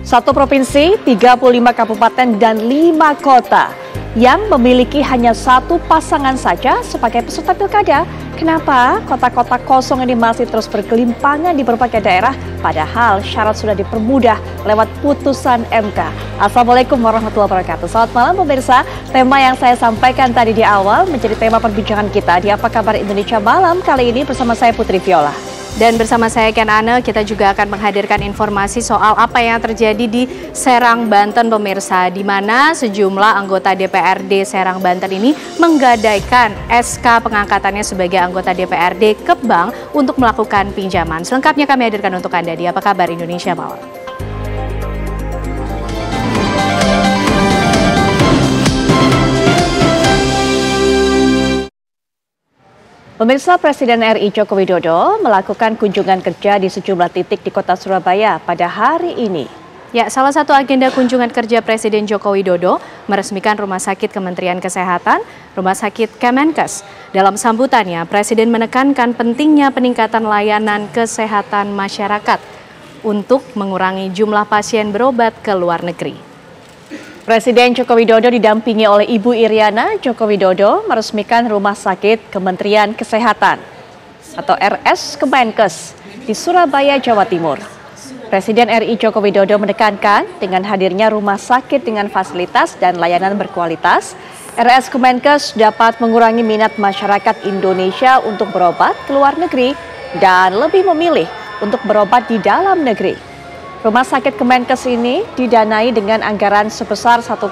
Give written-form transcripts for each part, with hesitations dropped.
Satu provinsi, 35 kabupaten dan 5 kota yang memiliki hanya satu pasangan saja sebagai peserta pilkada. Kenapa kota-kota kosong ini masih terus bergelimpangan di berbagai daerah, padahal syarat sudah dipermudah lewat putusan MK. Assalamualaikum warahmatullahi wabarakatuh. Selamat malam pemirsa. Tema yang saya sampaikan tadi di awal menjadi tema perbincangan kita di Apa Kabar Indonesia Malam kali ini bersama saya Putri Viola. Dan bersama saya Ken Ane, kita juga akan menghadirkan informasi soal apa yang terjadi di Serang, Banten pemirsa, di mana sejumlah anggota DPRD Serang, Banten ini menggadaikan SK pengangkatannya sebagai anggota DPRD ke bank untuk melakukan pinjaman. Selengkapnya kami hadirkan untuk Anda di Apa Kabar Indonesia Malam. Pemirsa, Presiden RI Joko Widodo melakukan kunjungan kerja di sejumlah titik di kota Surabaya pada hari ini. Ya, salah satu agenda kunjungan kerja Presiden Joko Widodo meresmikan Rumah Sakit Kementerian Kesehatan, Rumah Sakit Kemenkes. Dalam sambutannya, Presiden menekankan pentingnya peningkatan layanan kesehatan masyarakat untuk mengurangi jumlah pasien berobat ke luar negeri. Presiden Joko Widodo didampingi oleh Ibu Iriana Joko Widodo meresmikan Rumah Sakit Kementerian Kesehatan atau RS Kemenkes di Surabaya, Jawa Timur. Presiden RI Joko Widodo menekankan dengan hadirnya rumah sakit dengan fasilitas dan layanan berkualitas, RS Kemenkes dapat mengurangi minat masyarakat Indonesia untuk berobat ke luar negeri dan lebih memilih untuk berobat di dalam negeri. Rumah Sakit Kemenkes ini didanai dengan anggaran sebesar 1,6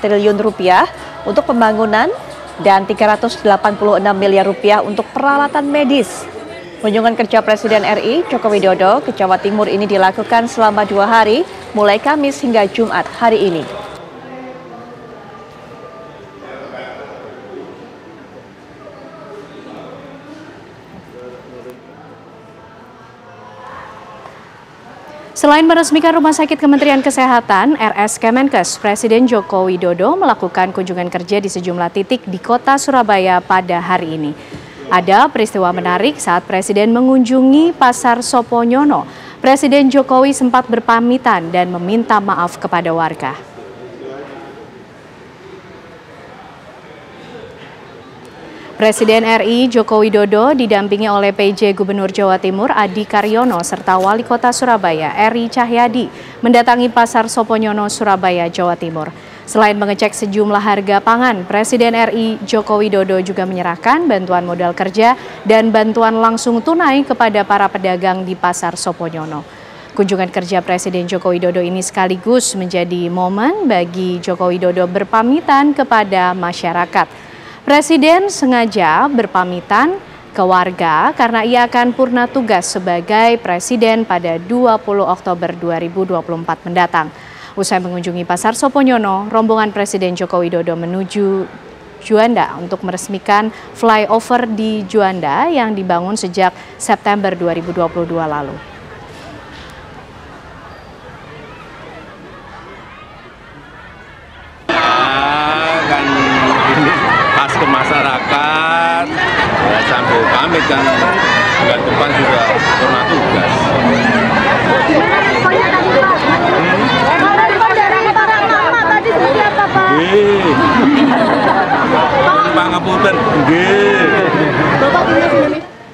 triliun rupiah untuk pembangunan dan 386 miliar rupiah untuk peralatan medis. Kunjungan kerja Presiden RI Joko Widodo ke Jawa Timur ini dilakukan selama 2 hari, mulai Kamis hingga Jumat hari ini. Selain meresmikan Rumah Sakit Kementerian Kesehatan, RS Kemenkes, Presiden Joko Widodo melakukan kunjungan kerja di sejumlah titik di kota Surabaya pada hari ini. Ada peristiwa menarik saat Presiden mengunjungi Pasar Soponyono. Presiden Jokowi sempat berpamitan dan meminta maaf kepada warga. Presiden RI Joko Widodo didampingi oleh PJ Gubernur Jawa Timur Adi Karyono serta Wali Kota Surabaya Eri Cahyadi mendatangi Pasar Soponyono, Surabaya, Jawa Timur. Selain mengecek sejumlah harga pangan, Presiden RI Joko Widodo juga menyerahkan bantuan modal kerja dan bantuan langsung tunai kepada para pedagang di Pasar Soponyono. Kunjungan kerja Presiden Joko Widodo ini sekaligus menjadi momen bagi Joko Widodo berpamitan kepada masyarakat. Presiden sengaja berpamitan ke warga karena ia akan purna tugas sebagai Presiden pada 20 Oktober 2024 mendatang. Usai mengunjungi Pasar Soponyono, rombongan Presiden Joko Widodo menuju Juanda untuk meresmikan flyover di Juanda yang dibangun sejak September 2022 lalu. Ke masyarakat ya, sambil pamit kan bulan depan juga purna tugas.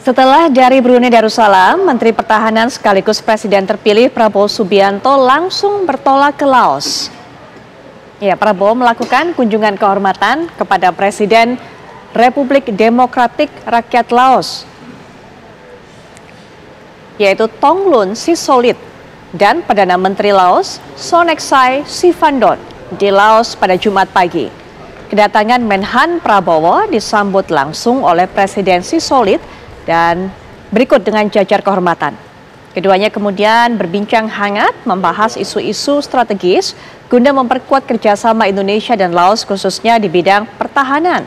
Setelah dari Brunei Darussalam, Menteri Pertahanan sekaligus Presiden terpilih Prabowo Subianto langsung bertolak ke Laos. Ya, Prabowo melakukan kunjungan kehormatan kepada Presiden Republik Demokratik Rakyat Laos, yaitu Thongloun Sisoulith, dan Perdana Menteri Laos Sonexay Sivandon di Laos pada Jumat pagi. Kedatangan Menhan Prabowo disambut langsung oleh Presiden Sisoulith dan berikut dengan jajar kehormatan. Keduanya kemudian berbincang hangat membahas isu-isu strategis guna memperkuat kerjasama Indonesia dan Laos khususnya di bidang pertahanan.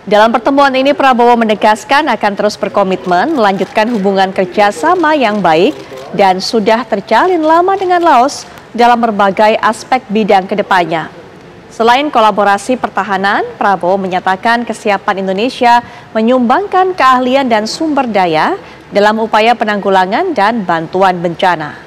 Dalam pertemuan ini Prabowo menegaskan akan terus berkomitmen melanjutkan hubungan kerjasama yang baik dan sudah terjalin lama dengan Laos dalam berbagai aspek bidang kedepannya. Selain kolaborasi pertahanan, Prabowo menyatakan kesiapan Indonesia menyumbangkan keahlian dan sumber daya dalam upaya penanggulangan dan bantuan bencana.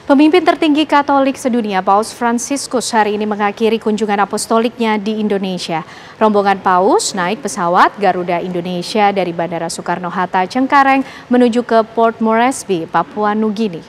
Pemimpin tertinggi Katolik sedunia Paus Fransiskus hari ini mengakhiri kunjungan apostoliknya di Indonesia. Rombongan Paus naik pesawat Garuda Indonesia dari Bandara Soekarno-Hatta Cengkareng menuju ke Port Moresby, Papua Nugini.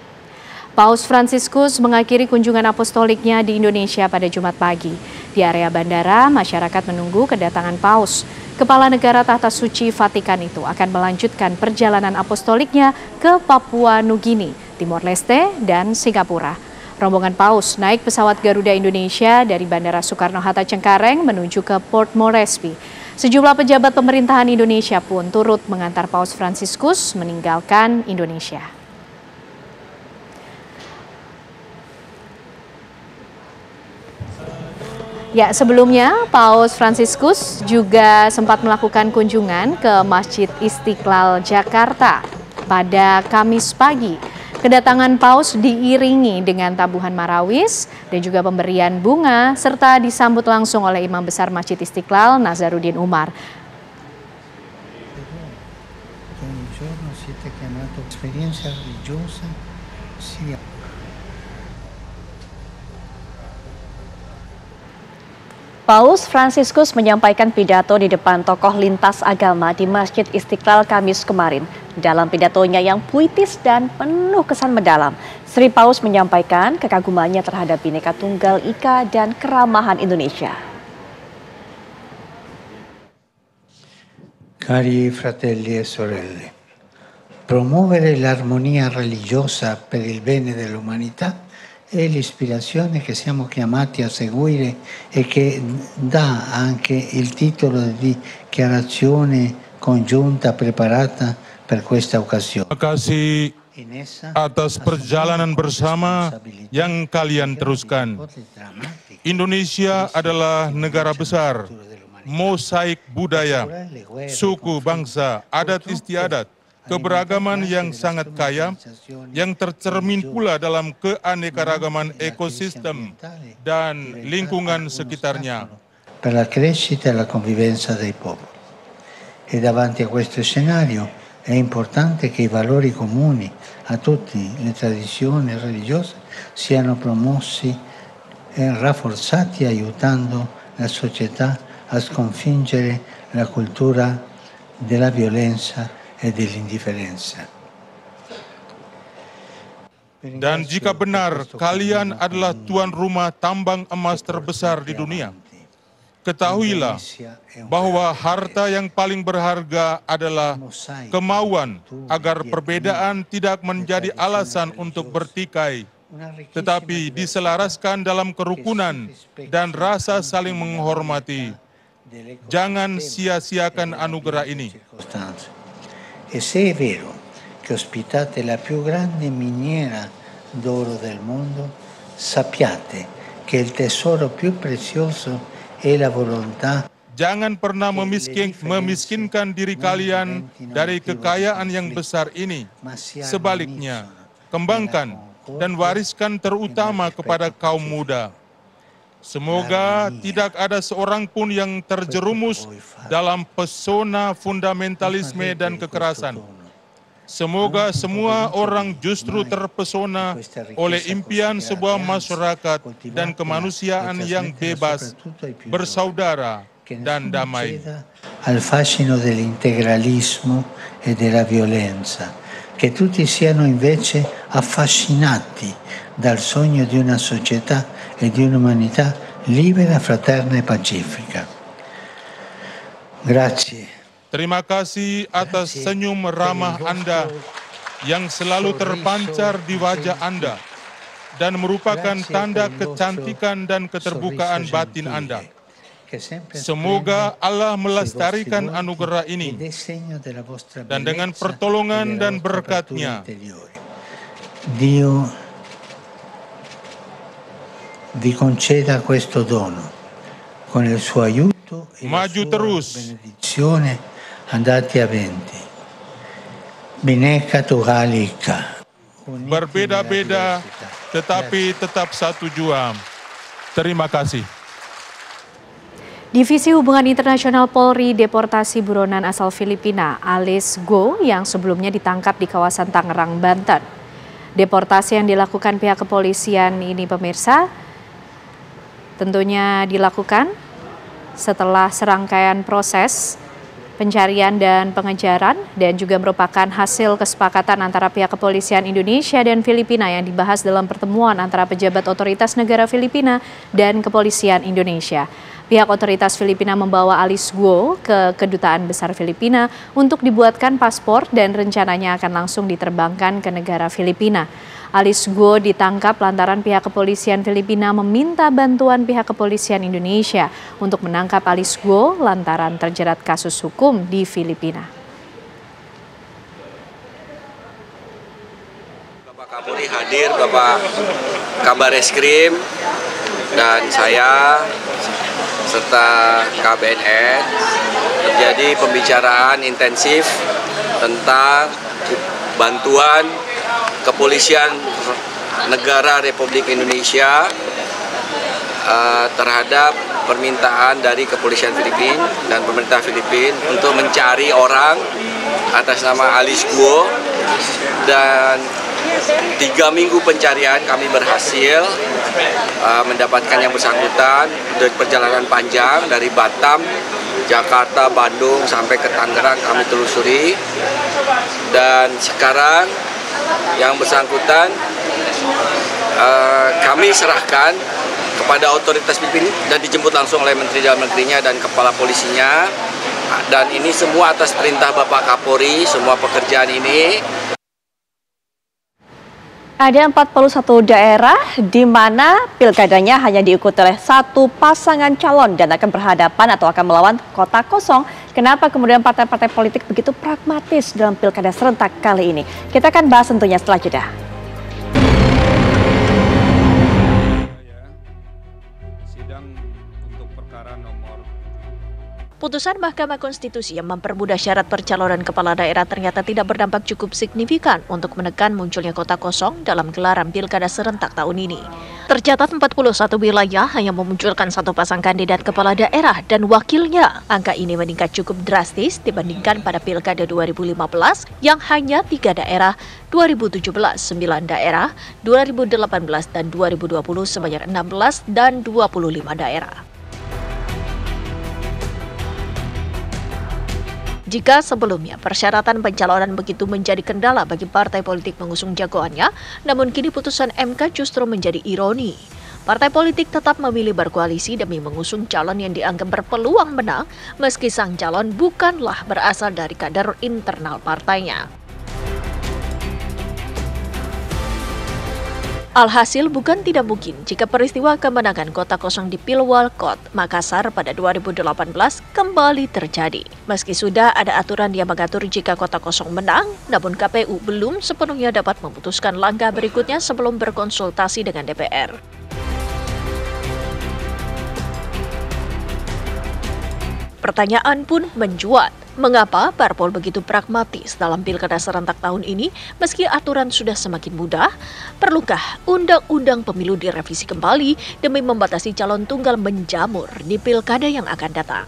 Paus Fransiskus mengakhiri kunjungan apostoliknya di Indonesia pada Jumat pagi. Di area bandara, masyarakat menunggu kedatangan Paus. Kepala negara tahta suci Vatikan itu akan melanjutkan perjalanan apostoliknya ke Papua Nugini, Timor Leste, dan Singapura. Rombongan Paus naik pesawat Garuda Indonesia dari Bandara Soekarno-Hatta Cengkareng menuju ke Port Moresby. Sejumlah pejabat pemerintahan Indonesia pun turut mengantar Paus Fransiskus meninggalkan Indonesia. Ya, sebelumnya Paus Fransiskus juga sempat melakukan kunjungan ke Masjid Istiqlal Jakarta pada Kamis pagi. Kedatangan Paus diiringi dengan tabuhan marawis dan juga pemberian bunga serta disambut langsung oleh Imam Besar Masjid Istiqlal Nazaruddin Umar. Paus Fransiskus menyampaikan pidato di depan tokoh lintas agama di Masjid Istiqlal Kamis kemarin. Dalam pidatonya yang puitis dan penuh kesan mendalam, Sri Paus menyampaikan kekagumannya terhadap Bhinneka Tunggal Ika dan keramahan Indonesia. Cari fratelli e sorelle, promuovere l'armonia religiosa per il bene dell'umanità è l'ispirazione che siamo chiamati a seguire e che dà anche il titolo di dichiarazione congiunta preparata per questa occasione. Terima kasih atas perjalanan bersama yang kalian teruskan. Indonesia adalah negara besar, mosaik budaya, suku, bangsa, adat istiadat, keberagaman yang sangat kaya, yang tercermin pula dalam keanekaragaman ekosistem dan lingkungan sekitarnya. Per la crescita e la convivenza dei popoli. E davanti a questo scenario è importante che i valori comuni a tutte le tradizioni religiose siano promossi e rafforzati, aiutando la società a sconfiggere la cultura della violenza e dell'indifferenza. Dan jika benar kalian adalah tuan rumah tambang emas terbesar di dunia, ketahuilah bahwa harta yang paling berharga adalah kemauan agar perbedaan tidak menjadi alasan untuk bertikai, tetapi diselaraskan dalam kerukunan dan rasa saling menghormati. Jangan sia-siakan anugerah ini. E se è vero che ospitate la più grande miniera d'oro del mondo, sappiate che il tesoro più prezioso è la volontà. Jangan pernah memiskinkan diri kalian dari kekayaan yang besar ini. Sebaliknya, kembangkan dan wariskan terutama kepada kaum muda. Semoga tidak ada seorang pun yang terjerumus dalam pesona fundamentalisme dan kekerasan. Semoga semua orang justru terpesona oleh impian sebuah masyarakat dan kemanusiaan yang bebas, bersaudara, dan damai. Al fascino dell'integralismo e della violenza, che tutti siano invece affascinati dal sogno di una società e di un'umanità libera, fraterna e pacifica. Grazie. Terima kasih atas senyum ramah Anda yang selalu terpancar di wajah Anda dan merupakan tanda kecantikan dan keterbukaan batin Anda. Semoga Allah melestarikan anugerah ini dan dengan pertolongan dan berkat-Nya, Dio vi conceda questo dono con il suo aiuto e la maju sua terus. benedizione andati avanti. Bhinneka Tunggal Ika. Berbeda-beda tetapi tetap satu jua. Terima kasih. Divisi Hubungan Internasional Polri deportasi buronan asal Filipina, Alice Guo, yang sebelumnya ditangkap di kawasan Tangerang, Banten. Deportasi yang dilakukan pihak kepolisian ini, pemirsa, tentunya dilakukan setelah serangkaian proses pencarian dan pengejaran dan juga merupakan hasil kesepakatan antara pihak kepolisian Indonesia dan Filipina yang dibahas dalam pertemuan antara pejabat otoritas negara Filipina dan kepolisian Indonesia. Pihak otoritas Filipina membawa Alice Guo ke Kedutaan Besar Filipina untuk dibuatkan paspor dan rencananya akan langsung diterbangkan ke negara Filipina. Alice Guo ditangkap lantaran pihak kepolisian Filipina meminta bantuan pihak kepolisian Indonesia untuk menangkap Alice Guo lantaran terjerat kasus hukum di Filipina. Bapak Kapolri hadir, Bapak Kabar Eskrim, dan saya serta KBNN terjadi pembicaraan intensif tentang bantuan Kepolisian Negara Republik Indonesia terhadap permintaan dari Kepolisian Filipina dan pemerintah Filipina untuk mencari orang atas nama Alice Guo, dan 3 minggu pencarian kami berhasil mendapatkan yang bersangkutan dari perjalanan panjang dari Batam, Jakarta, Bandung sampai ke Tangerang kami telusuri, dan sekarang yang bersangkutan kami serahkan kepada otoritas Filipina dan dijemput langsung oleh Menteri Dalam Negerinya dan Kepala Polisinya, dan ini semua atas perintah Bapak Kapolri. Semua pekerjaan ini ada 41 daerah di mana pilkadanya hanya diikuti oleh satu pasangan calon dan akan berhadapan atau akan melawan kota kosong. Kenapa kemudian partai-partai politik begitu pragmatis dalam pilkada serentak kali ini? Kita akan bahas tentunya setelah jeda. Putusan Mahkamah Konstitusi yang mempermudah syarat percalonan kepala daerah ternyata tidak berdampak cukup signifikan untuk menekan munculnya kota kosong dalam gelaran pilkada serentak tahun ini. Tercatat 41 wilayah hanya memunculkan satu pasang kandidat kepala daerah dan wakilnya. Angka ini meningkat cukup drastis dibandingkan pada pilkada 2015 yang hanya 3 daerah, 2017 9 daerah, 2018 dan 2020 sebanyak 16 dan 25 daerah. Jika sebelumnya persyaratan pencalonan begitu menjadi kendala bagi partai politik mengusung jagoannya, namun kini putusan MK justru menjadi ironi. Partai politik tetap memilih berkoalisi demi mengusung calon yang dianggap berpeluang menang, meski sang calon bukanlah berasal dari kader internal partainya. Alhasil bukan tidak mungkin jika peristiwa kemenangan kota kosong di Pilwalkot, Makassar pada 2018 kembali terjadi. Meski sudah ada aturan yang mengatur jika kota kosong menang, namun KPU belum sepenuhnya dapat memutuskan langkah berikutnya sebelum berkonsultasi dengan DPR. Pertanyaan pun mencuat. Mengapa parpol begitu pragmatis dalam pilkada serentak tahun ini meski aturan sudah semakin mudah? Perlukah undang-undang pemilu direvisi kembali demi membatasi calon tunggal menjamur di pilkada yang akan datang?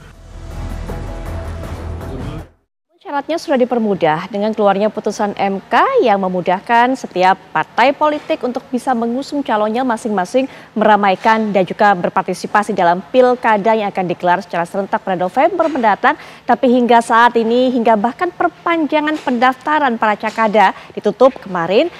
Syaratnya sudah dipermudah dengan keluarnya putusan MK yang memudahkan setiap partai politik untuk bisa mengusung calonnya masing-masing, meramaikan dan juga berpartisipasi dalam pilkada yang akan digelar secara serentak pada November mendatang. Tapi hingga saat ini, hingga bahkan perpanjangan pendaftaran para cakada ditutup kemarin.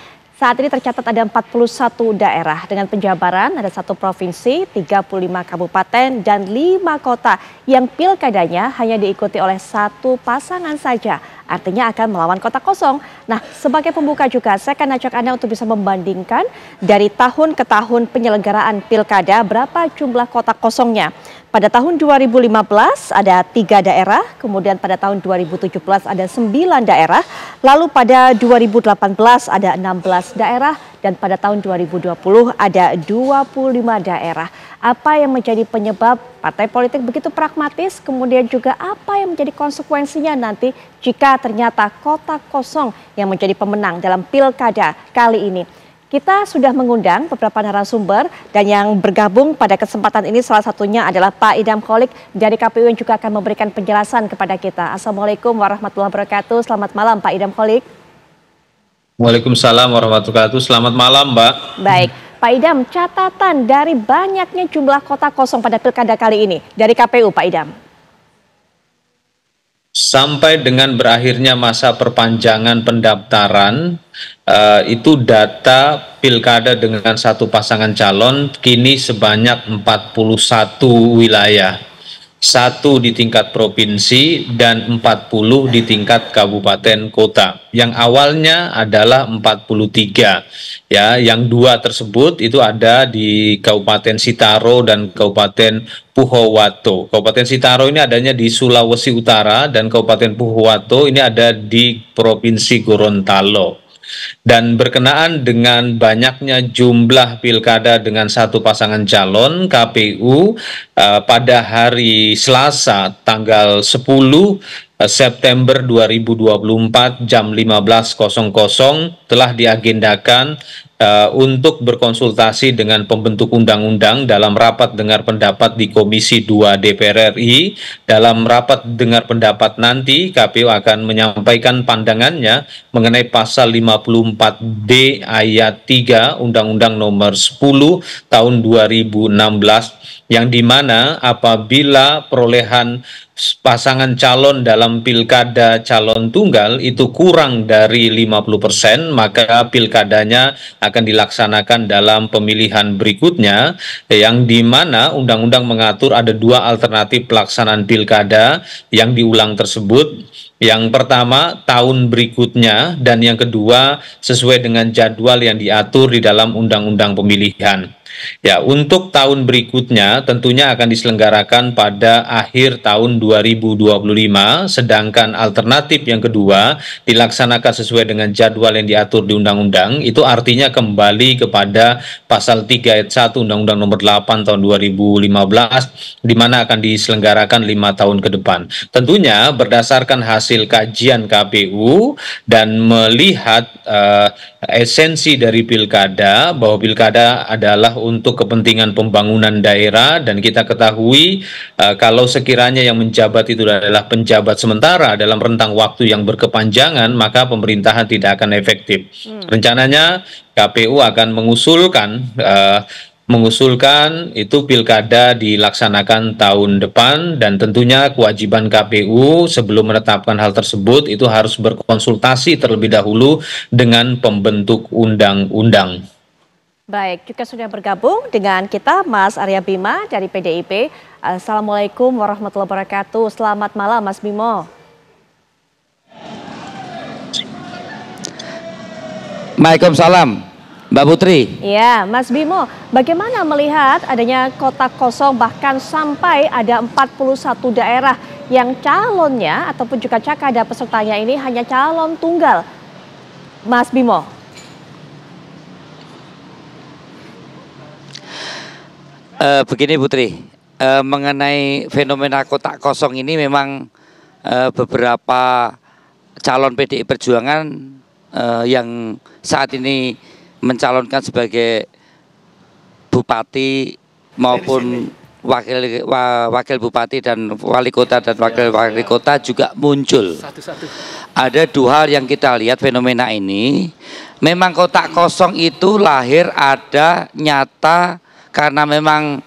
Saat ini tercatat ada 41 daerah dengan penjabaran ada 1 provinsi, 35 kabupaten, dan 5 kota yang pilkadanya hanya diikuti oleh 1 pasangan saja. Artinya akan melawan kota kosong. Nah, sebagai pembuka juga saya akan ajak Anda untuk bisa membandingkan dari tahun ke tahun penyelenggaraan pilkada berapa jumlah kota kosongnya. Pada tahun 2015 ada 3 daerah, kemudian pada tahun 2017 ada 9 daerah, lalu pada 2018 ada 16 daerah, dan pada tahun 2020 ada 25 daerah. Apa yang menjadi penyebab partai politik begitu pragmatis, kemudian juga apa yang menjadi konsekuensinya nanti jika ternyata kota kosong yang menjadi pemenang dalam pilkada kali ini? Kita sudah mengundang beberapa narasumber dan yang bergabung pada kesempatan ini salah satunya adalah Pak Idam Kholik dari KPU yang juga akan memberikan penjelasan kepada kita. Assalamualaikum warahmatullahi wabarakatuh. Selamat malam Pak Idam Kholik. Waalaikumsalam warahmatullahi wabarakatuh. Selamat malam Mbak. Baik, Pak Idam, catatan dari banyaknya jumlah kota kosong pada pilkada kali ini dari KPU Pak Idam. Sampai dengan berakhirnya masa perpanjangan pendaftaran, itu data pilkada dengan satu pasangan calon kini sebanyak 41 wilayah. 1 di tingkat provinsi dan 40 di tingkat kabupaten kota. Yang awalnya adalah 43. Ya, yang 2 tersebut itu ada di Kabupaten Sitaro dan Kabupaten Puhowato. Kabupaten Sitaro ini adanya di Sulawesi Utara dan Kabupaten Puhowato ini ada di Provinsi Gorontalo. Dan berkenaan dengan banyaknya jumlah pilkada dengan satu pasangan calon, KPU pada hari Selasa tanggal 10 September 2024 jam 15.00 telah diagendakan untuk berkonsultasi dengan pembentuk undang-undang dalam rapat dengar pendapat di Komisi 2 DPR RI. Dalam rapat dengar pendapat nanti, KPU akan menyampaikan pandangannya mengenai pasal 54D ayat 3 Undang-Undang Nomor 10 Tahun 2016, yang dimana apabila perolehan pasangan calon dalam pilkada calon tunggal itu kurang dari 50%, maka pilkadanya akan dilaksanakan dalam pemilihan berikutnya, yang dimana undang-undang mengatur ada 2 alternatif pelaksanaan pilkada yang diulang tersebut. Yang pertama tahun berikutnya, dan yang kedua sesuai dengan jadwal yang diatur di dalam undang-undang pemilihan. Ya, untuk tahun berikutnya tentunya akan diselenggarakan pada akhir tahun 2025, sedangkan alternatif yang kedua dilaksanakan sesuai dengan jadwal yang diatur di undang-undang. Itu artinya kembali kepada pasal 3 ayat 1 Undang-Undang Nomor 8 tahun 2015, di mana akan diselenggarakan 5 tahun ke depan. Tentunya berdasarkan hasil kajian KPU dan melihat esensi dari pilkada, bahwa pilkada adalah untuk kepentingan pembangunan daerah, dan kita ketahui kalau sekiranya yang menjabat itu adalah penjabat sementara dalam rentang waktu yang berkepanjangan, maka pemerintahan tidak akan efektif. Rencananya KPU akan mengusulkan itu pilkada dilaksanakan tahun depan, dan tentunya kewajiban KPU sebelum menetapkan hal tersebut itu harus berkonsultasi terlebih dahulu dengan pembentuk undang-undang. Baik, juga sudah bergabung dengan kita Mas Arya Bima dari PDIP. Assalamualaikum warahmatullahi wabarakatuh. Selamat malam Mas Bimo. Waalaikumsalam, Mbak Putri. Ya, Mas Bimo, bagaimana melihat adanya kota kosong bahkan sampai ada 41 daerah yang calonnya ataupun juga cakada pesertanya ini hanya calon tunggal? Mas Bimo. Begini Putri, mengenai fenomena kotak kosong ini memang beberapa calon PDI Perjuangan yang saat ini mencalonkan sebagai bupati maupun wakil bupati dan wali kota dan wakil wali kota juga muncul. Ada 2 hal yang kita lihat fenomena ini. Memang kotak kosong itu lahir ada nyata karena memang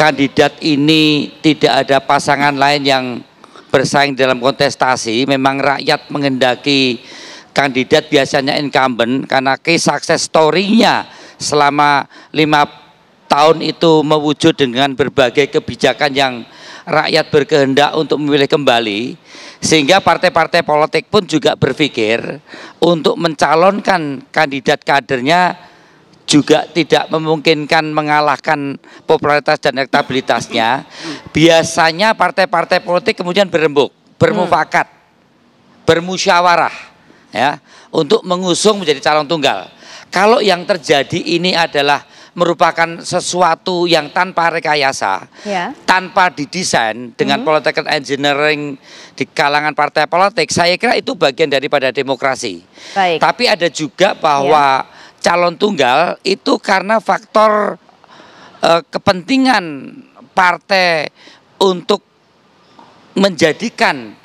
kandidat ini tidak ada pasangan lain yang bersaing dalam kontestasi. Memang rakyat menghendaki kandidat biasanya incumbent, karena key success story-nya selama 5 tahun itu mewujud dengan berbagai kebijakan yang rakyat berkehendak untuk memilih kembali, sehingga partai-partai politik pun juga berpikir untuk mencalonkan kandidat kadernya juga tidak memungkinkan mengalahkan popularitas dan elektabilitasnya. Biasanya partai-partai politik kemudian berembuk, bermufakat, bermusyawarah ya untuk mengusung menjadi calon tunggal. Kalau yang terjadi ini adalah merupakan sesuatu yang tanpa rekayasa, tanpa didesain dengan political engineering di kalangan partai politik, saya kira itu bagian daripada demokrasi. Tapi ada juga bahwa calon tunggal itu karena faktor kepentingan partai untuk menjadikan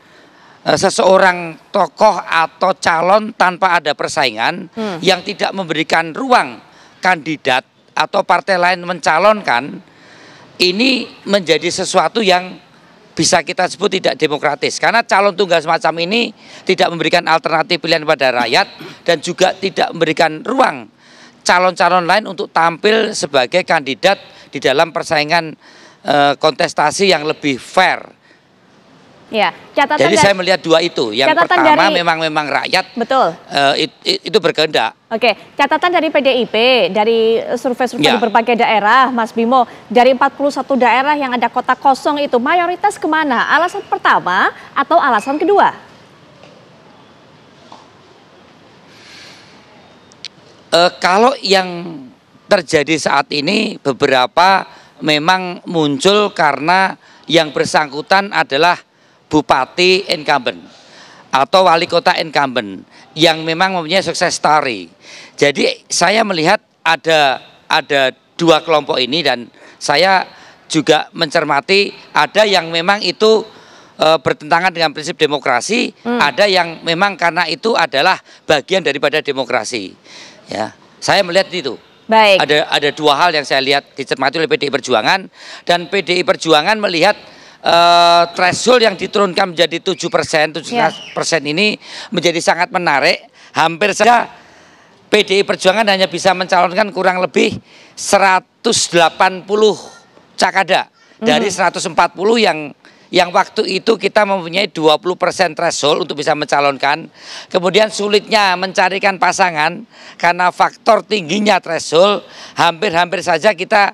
seseorang tokoh atau calon tanpa ada persaingan yang tidak memberikan ruang kandidat atau partai lain mencalonkan, ini menjadi sesuatu yang bisa kita sebut tidak demokratis. Karena calon tunggal semacam ini tidak memberikan alternatif pilihan pada rakyat dan juga tidak memberikan ruang calon-calon lain untuk tampil sebagai kandidat di dalam persaingan kontestasi yang lebih fair. Ya, catatan jadi saya melihat dua itu. Yang pertama memang rakyat betul. Itu berkehendak. Oke, catatan dari PDIP, dari survei-survei di berbagai daerah, Mas Bimo, dari 41 daerah yang ada kota kosong itu, mayoritas kemana? Alasan pertama atau alasan kedua? Kalau yang terjadi saat ini, beberapa memang muncul karena yang bersangkutan adalah bupati incumbent atau wali kota incumbent yang memang mempunyai sukses story. Jadi saya melihat ada dua kelompok ini dan saya juga mencermati ada yang memang itu bertentangan dengan prinsip demokrasi, ada yang memang karena itu adalah bagian daripada demokrasi. Ya, saya melihat itu. Baik. Ada dua hal yang saya lihat dicermati oleh PDI Perjuangan, dan PDI Perjuangan melihat threshold yang diturunkan menjadi 7%, 7% ini menjadi sangat menarik. Hampir saja PDI Perjuangan hanya bisa mencalonkan kurang lebih 180 cakada dari 140 yang waktu itu kita mempunyai 20% threshold untuk bisa mencalonkan. Kemudian sulitnya mencarikan pasangan karena faktor tingginya threshold, hampir-hampir saja kita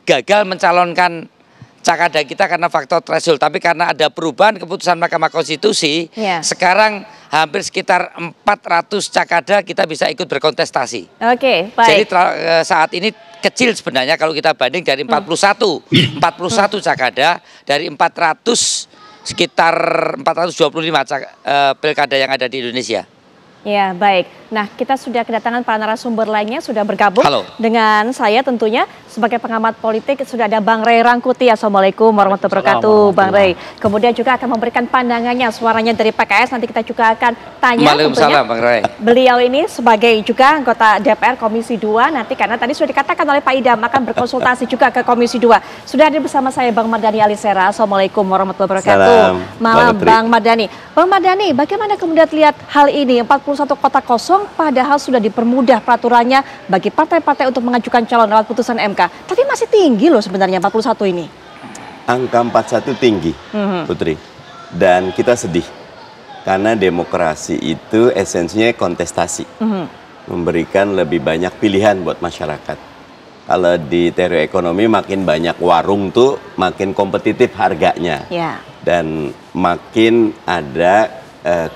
gagal mencalonkan cakada kita karena faktor threshold. Tapi karena ada perubahan keputusan Mahkamah Konstitusi, sekarang hampir sekitar 400 cakada kita bisa ikut berkontestasi. Oke, baik. Jadi saat ini kecil sebenarnya kalau kita banding dari 41 cakada dari 400, sekitar 425 pilkada yang ada di Indonesia. Ya, baik. Nah, kita sudah kedatangan para narasumber lainnya, sudah bergabung dengan saya tentunya sebagai pengamat politik. Sudah ada Bang Ray Rangkuti. Assalamualaikum warahmatullahi wabarakatuh, Bang Ray. Kemudian juga akan memberikan pandangannya, suaranya dari PKS. Nanti kita juga akan tanya tentunya Bang Ray. Beliau ini sebagai juga anggota DPR Komisi 2 nanti, karena tadi sudah dikatakan oleh Pak Idam akan berkonsultasi juga ke Komisi 2. Sudah ada bersama saya Bang Mardhani Alisera. Assalamualaikum warahmatullahi wabarakatuh. Malam Bang Mardhani. Bang Mardhani, bagaimana kemudian lihat hal ini? 41 kota kosong padahal sudah dipermudah peraturannya bagi partai-partai untuk mengajukan calon lewat putusan MK. Tapi masih tinggi loh sebenarnya 41 ini. Angka 41 tinggi, Putri. Dan kita sedih. Karena demokrasi itu esensinya kontestasi. Memberikan lebih banyak pilihan buat masyarakat. Kalau di teori ekonomi makin banyak warung tuh makin kompetitif harganya. Dan makin ada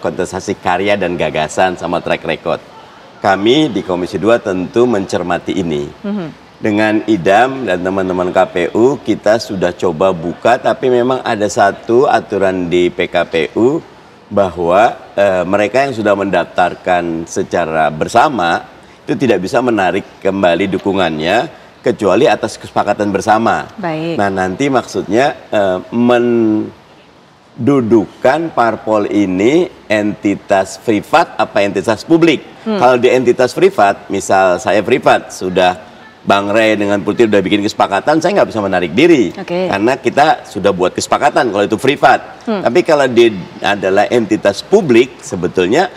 kontestasi karya dan gagasan sama track record. Kami di Komisi 2 tentu mencermati ini. Dengan Idam dan teman-teman KPU kita sudah coba buka, tapi memang ada satu aturan di PKPU bahwa mereka yang sudah mendaftarkan secara bersama itu tidak bisa menarik kembali dukungannya kecuali atas kesepakatan bersama. Nah, nanti maksudnya dudukan parpol ini entitas privat apa entitas publik. Kalau di entitas privat, misal saya privat, sudah Bang Ray dengan Putri udah bikin kesepakatan, saya nggak bisa menarik diri. Karena kita sudah buat kesepakatan kalau itu privat. Tapi kalau dia adalah entitas publik, sebetulnya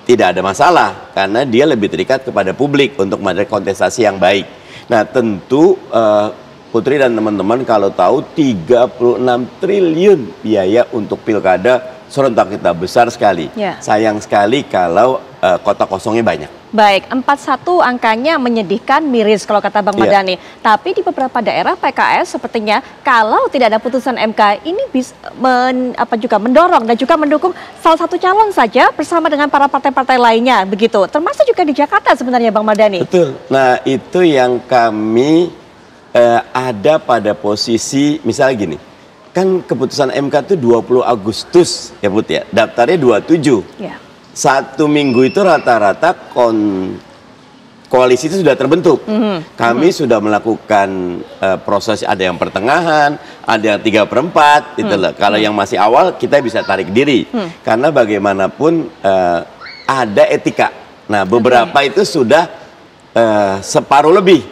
tidak ada masalah. Karena dia lebih terikat kepada publik untuk melakukan kontestasi yang baik. Nah, tentu Putri dan teman-teman kalau tahu 36 triliun biaya untuk pilkada serentak kita besar sekali. Sayang sekali kalau kota kosongnya banyak. Baik, 41 angkanya menyedihkan, miris kalau kata Bang Mardhani. Tapi di beberapa daerah PKS sepertinya kalau tidak ada putusan MK ini bisa juga mendorong dan juga mendukung salah satu calon saja bersama dengan para partai-partai lainnya begitu. Termasuk juga di Jakarta sebenarnya Bang Mardhani. Betul. Nah, itu yang kami ada pada posisi misalnya gini. Kan keputusan MK itu 20 Agustus ya Put ya. Daftarnya 27. 1 minggu itu rata-rata koalisi itu sudah terbentuk. Kami sudah melakukan proses, ada yang pertengahan, ada yang 3/4, gitu loh. Kalau yang masih awal kita bisa tarik diri, karena bagaimanapun ada etika. Nah, beberapa itu sudah separuh lebih.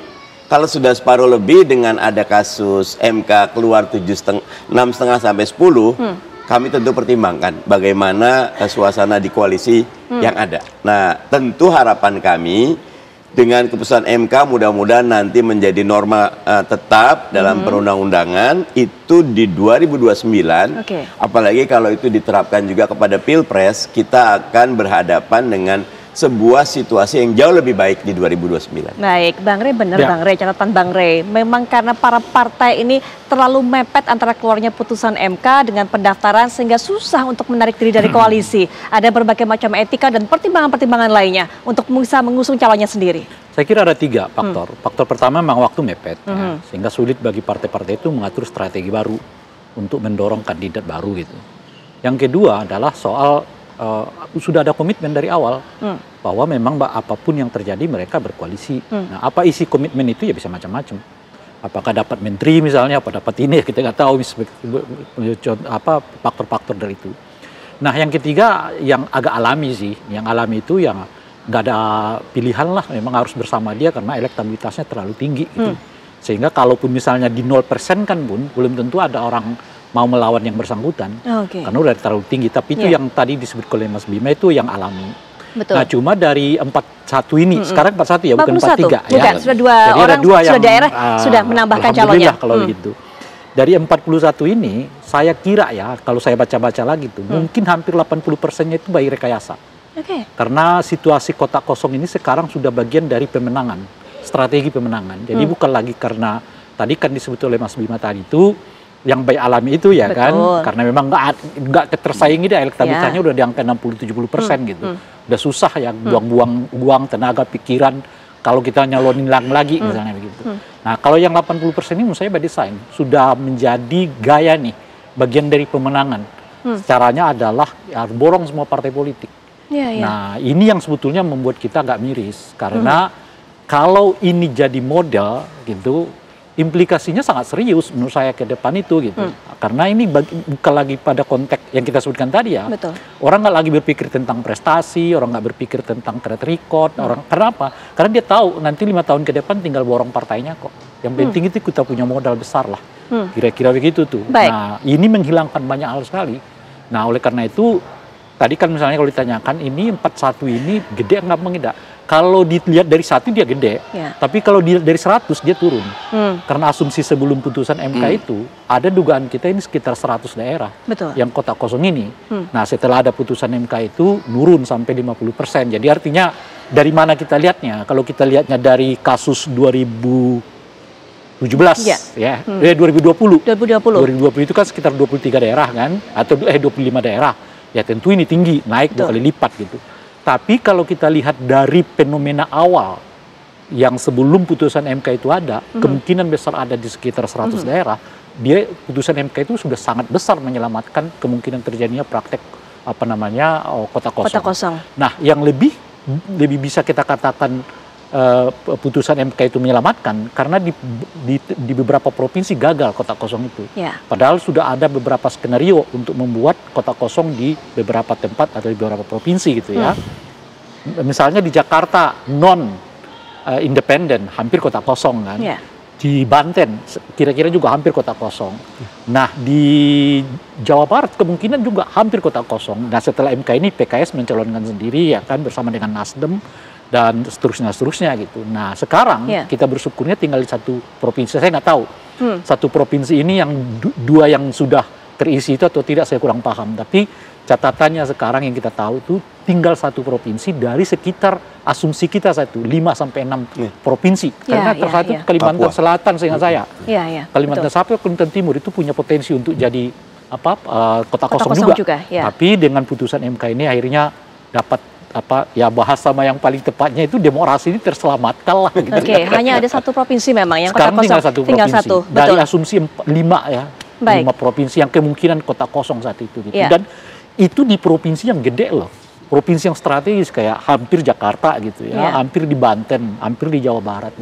Kalau sudah separuh lebih dengan ada kasus MK keluar 6,5 sampai 10, kami tentu pertimbangkan bagaimana suasana di koalisi yang ada. Nah, tentu harapan kami dengan keputusan MK mudah-mudahan nanti menjadi norma tetap dalam perundang-undangan itu di 2029. Apalagi kalau itu diterapkan juga kepada Pilpres, kita akan berhadapan dengan sebuah situasi yang jauh lebih baik di 2029. Baik, Bang Rey, benar Bang Rey, catatan Bang Rey. Memang karena para partai ini terlalu mepet antara keluarnya putusan MK dengan pendaftaran sehingga susah untuk menarik diri dari koalisi. Ada berbagai macam etika dan pertimbangan-pertimbangan lainnya untuk bisa mengusung calonnya sendiri. Saya kira ada 3 faktor. Faktor pertama memang waktu mepet, ya, sehingga sulit bagi partai-partai itu mengatur strategi baru untuk mendorong kandidat baru gitu. Yang kedua adalah soal sudah ada komitmen dari awal bahwa memang apapun yang terjadi mereka berkoalisi. Nah, apa isi komitmen itu ya bisa macam-macam. Apakah dapat menteri misalnya, apa dapat ini, kita nggak tahu apa faktor-faktor dari itu. Nah, yang ketiga yang agak alami sih, yang alami itu yang nggak ada pilihan lah, memang harus bersama dia karena elektabilitasnya terlalu tinggi gitu. Sehingga kalaupun misalnya di 0% kan pun belum tentu ada orang mau melawan yang bersangkutan, karena udah terlalu tinggi. Tapi itu yang tadi disebut oleh Mas Bima itu yang alami. Betul. Nah, cuma dari 41 ini, sekarang 41 ya, bukan 43 ya. Bukan, sudah dua jadi orang, ada 2 yang daerah sudah menambahkan calonnya. Kalau begitu. Dari 41 ini, saya kira ya, kalau saya baca-baca lagi tuh, mungkin hampir 80%-nya itu by rekayasa. Karena situasi kotak kosong ini sekarang sudah bagian dari pemenangan, strategi pemenangan. Jadi bukan lagi karena, tadi kan disebut oleh Mas Bima tadi itu, yang baik alami itu ya kan, karena memang nggak tersaingi dia, elektabilitasnya udah di angka 60-70% gitu, udah susah ya, buang-buang uang, tenaga, pikiran kalau kita nyalonin lagi misalnya begitu. Nah, kalau yang 80% ini menurut saya by design sudah menjadi gaya nih, bagian dari pemenangan. Caranya adalah ya, borong semua partai politik. Nah, ini yang sebetulnya membuat kita agak miris karena kalau ini jadi model gitu, implikasinya sangat serius menurut saya ke depan itu gitu. Karena ini bukan lagi pada konteks yang kita sebutkan tadi ya. Orang nggak lagi berpikir tentang prestasi, orang nggak berpikir tentang track record. Karena apa? Karena dia tahu nanti 5 tahun ke depan tinggal borong partainya kok. Yang penting itu kita punya modal besar lah. Kira-kira begitu tuh. Nah, ini menghilangkan banyak hal sekali. Nah, oleh karena itu tadi kan misalnya kalau ditanyakan ini 41 ini gede nggak mengidak? Kalau dilihat dari 1 dia gede, tapi kalau dari 100 dia turun. Karena asumsi sebelum putusan MK itu, ada dugaan kita ini sekitar 100 daerah yang kotak kosong ini. Nah, setelah ada putusan MK itu, nurun sampai 50%. Jadi artinya, dari mana kita lihatnya? Kalau kita lihatnya dari kasus 2017, 2020 itu kan sekitar 23 daerah kan, atau 25 daerah. Ya tentu ini tinggi, naik 2 kali lipat gitu. Tapi kalau kita lihat dari fenomena awal yang sebelum putusan MK itu ada, kemungkinan besar ada di sekitar 100 daerah, dia putusan MK itu sudah sangat besar menyelamatkan kemungkinan terjadinya praktek kotak kosong. Nah, yang lebih bisa kita katakan putusan MK itu menyelamatkan karena di beberapa provinsi gagal kotak kosong itu. Padahal sudah ada beberapa skenario untuk membuat kotak kosong di beberapa tempat atau di beberapa provinsi gitu ya. Misalnya di Jakarta non independen hampir kotak kosong kan. Di Banten kira-kira juga hampir kotak kosong. Nah, di Jawa Barat kemungkinan juga hampir kotak kosong. Nah, setelah MK ini PKS mencalonkan sendiri ya kan bersama dengan Nasdem dan seterusnya gitu. Nah, sekarang kita bersyukurnya tinggal di 1 provinsi. Saya nggak tahu 1 provinsi ini yang 2 yang sudah terisi itu atau tidak, saya kurang paham. Tapi catatannya sekarang yang kita tahu itu tinggal 1 provinsi dari sekitar asumsi kita 5 sampai 6 provinsi. Karena tersatu Kalimantan Selatan seingat saya. Kalimantan Selatan, Kalimantan Timur itu punya potensi untuk jadi kota kosong juga. Tapi dengan putusan MK ini akhirnya dapat bahasa yang paling tepatnya itu demokrasi ini terselamatkan lah gitu. Hanya ada 1 provinsi memang yang sekarang kota kosong. Tinggal 1 provinsi. Dari asumsi 5 ya. 5 provinsi yang kemungkinan kota kosong saat itu gitu. Dan itu di provinsi yang gede loh. provinsi yang strategis kayak hampir Jakarta gitu ya, hampir di Banten, hampir di Jawa Barat.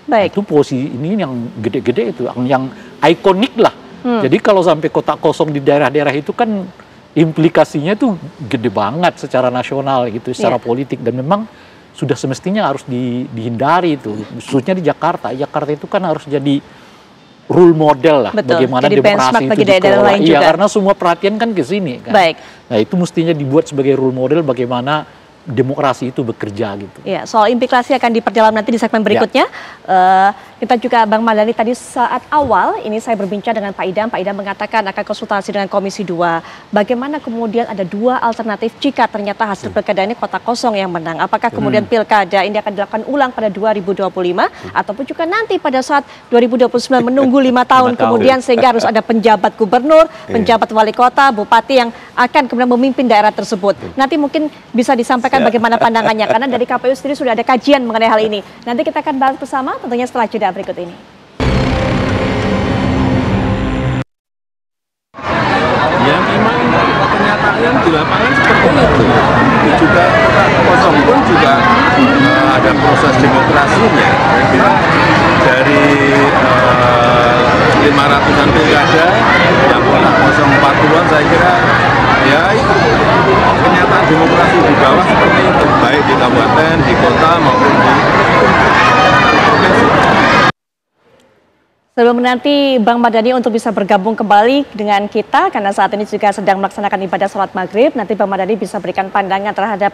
Baik. Itu posisi ini yang gede-gede itu, yang ikonik lah. Jadi kalau sampai kotak kosong di daerah-daerah itu kan implikasinya tuh gede banget secara nasional gitu, secara politik, dan memang sudah semestinya harus dihindari itu, khususnya di Jakarta. Jakarta itu kan harus jadi role model lah. Betul, bagaimana jadi demokrasi itu dikelola. Iya, karena semua perhatian kan ke sini kan. Baik. Nah, itu mestinya dibuat sebagai role model bagaimana demokrasi itu bekerja gitu. Ya, soal implikasi akan diperdalam nanti di segmen berikutnya. Kita juga Bang Mardhani tadi saat awal ini saya berbincang dengan Pak Idam. Pak Idam mengatakan akan konsultasi dengan Komisi 2. Bagaimana kemudian ada dua alternatif jika ternyata hasil pilkada ini kotak kosong yang menang. Apakah kemudian pilkada ini akan dilakukan ulang pada 2025 ataupun juga nanti pada saat 2029 menunggu 5 tahun kemudian sehingga harus ada penjabat gubernur, penjabat wali kota, bupati yang akan kemudian memimpin daerah tersebut. Nanti mungkin bisa disampaikan bagaimana pandangannya karena dari KPU sendiri sudah ada kajian mengenai hal ini. Nanti kita akan bahas bersama tentunya setelah jeda berikut ini. Ya memang kenyataan di lapangan seperti itu. Juga kosong pun juga ada proses demokrasinya. Saya kira dari 500-an pilkada yang kotak kosong 40-an, saya kira ya itu kenyataan demokrasi di bawah seperti itu, baik di kabupaten, di kota maupun di provinsi. Sebelum nanti Bang Mardhani untuk bisa bergabung kembali dengan kita karena saat ini juga sedang melaksanakan ibadah sholat maghrib, nanti Bang Mardhani bisa berikan pandangan terhadap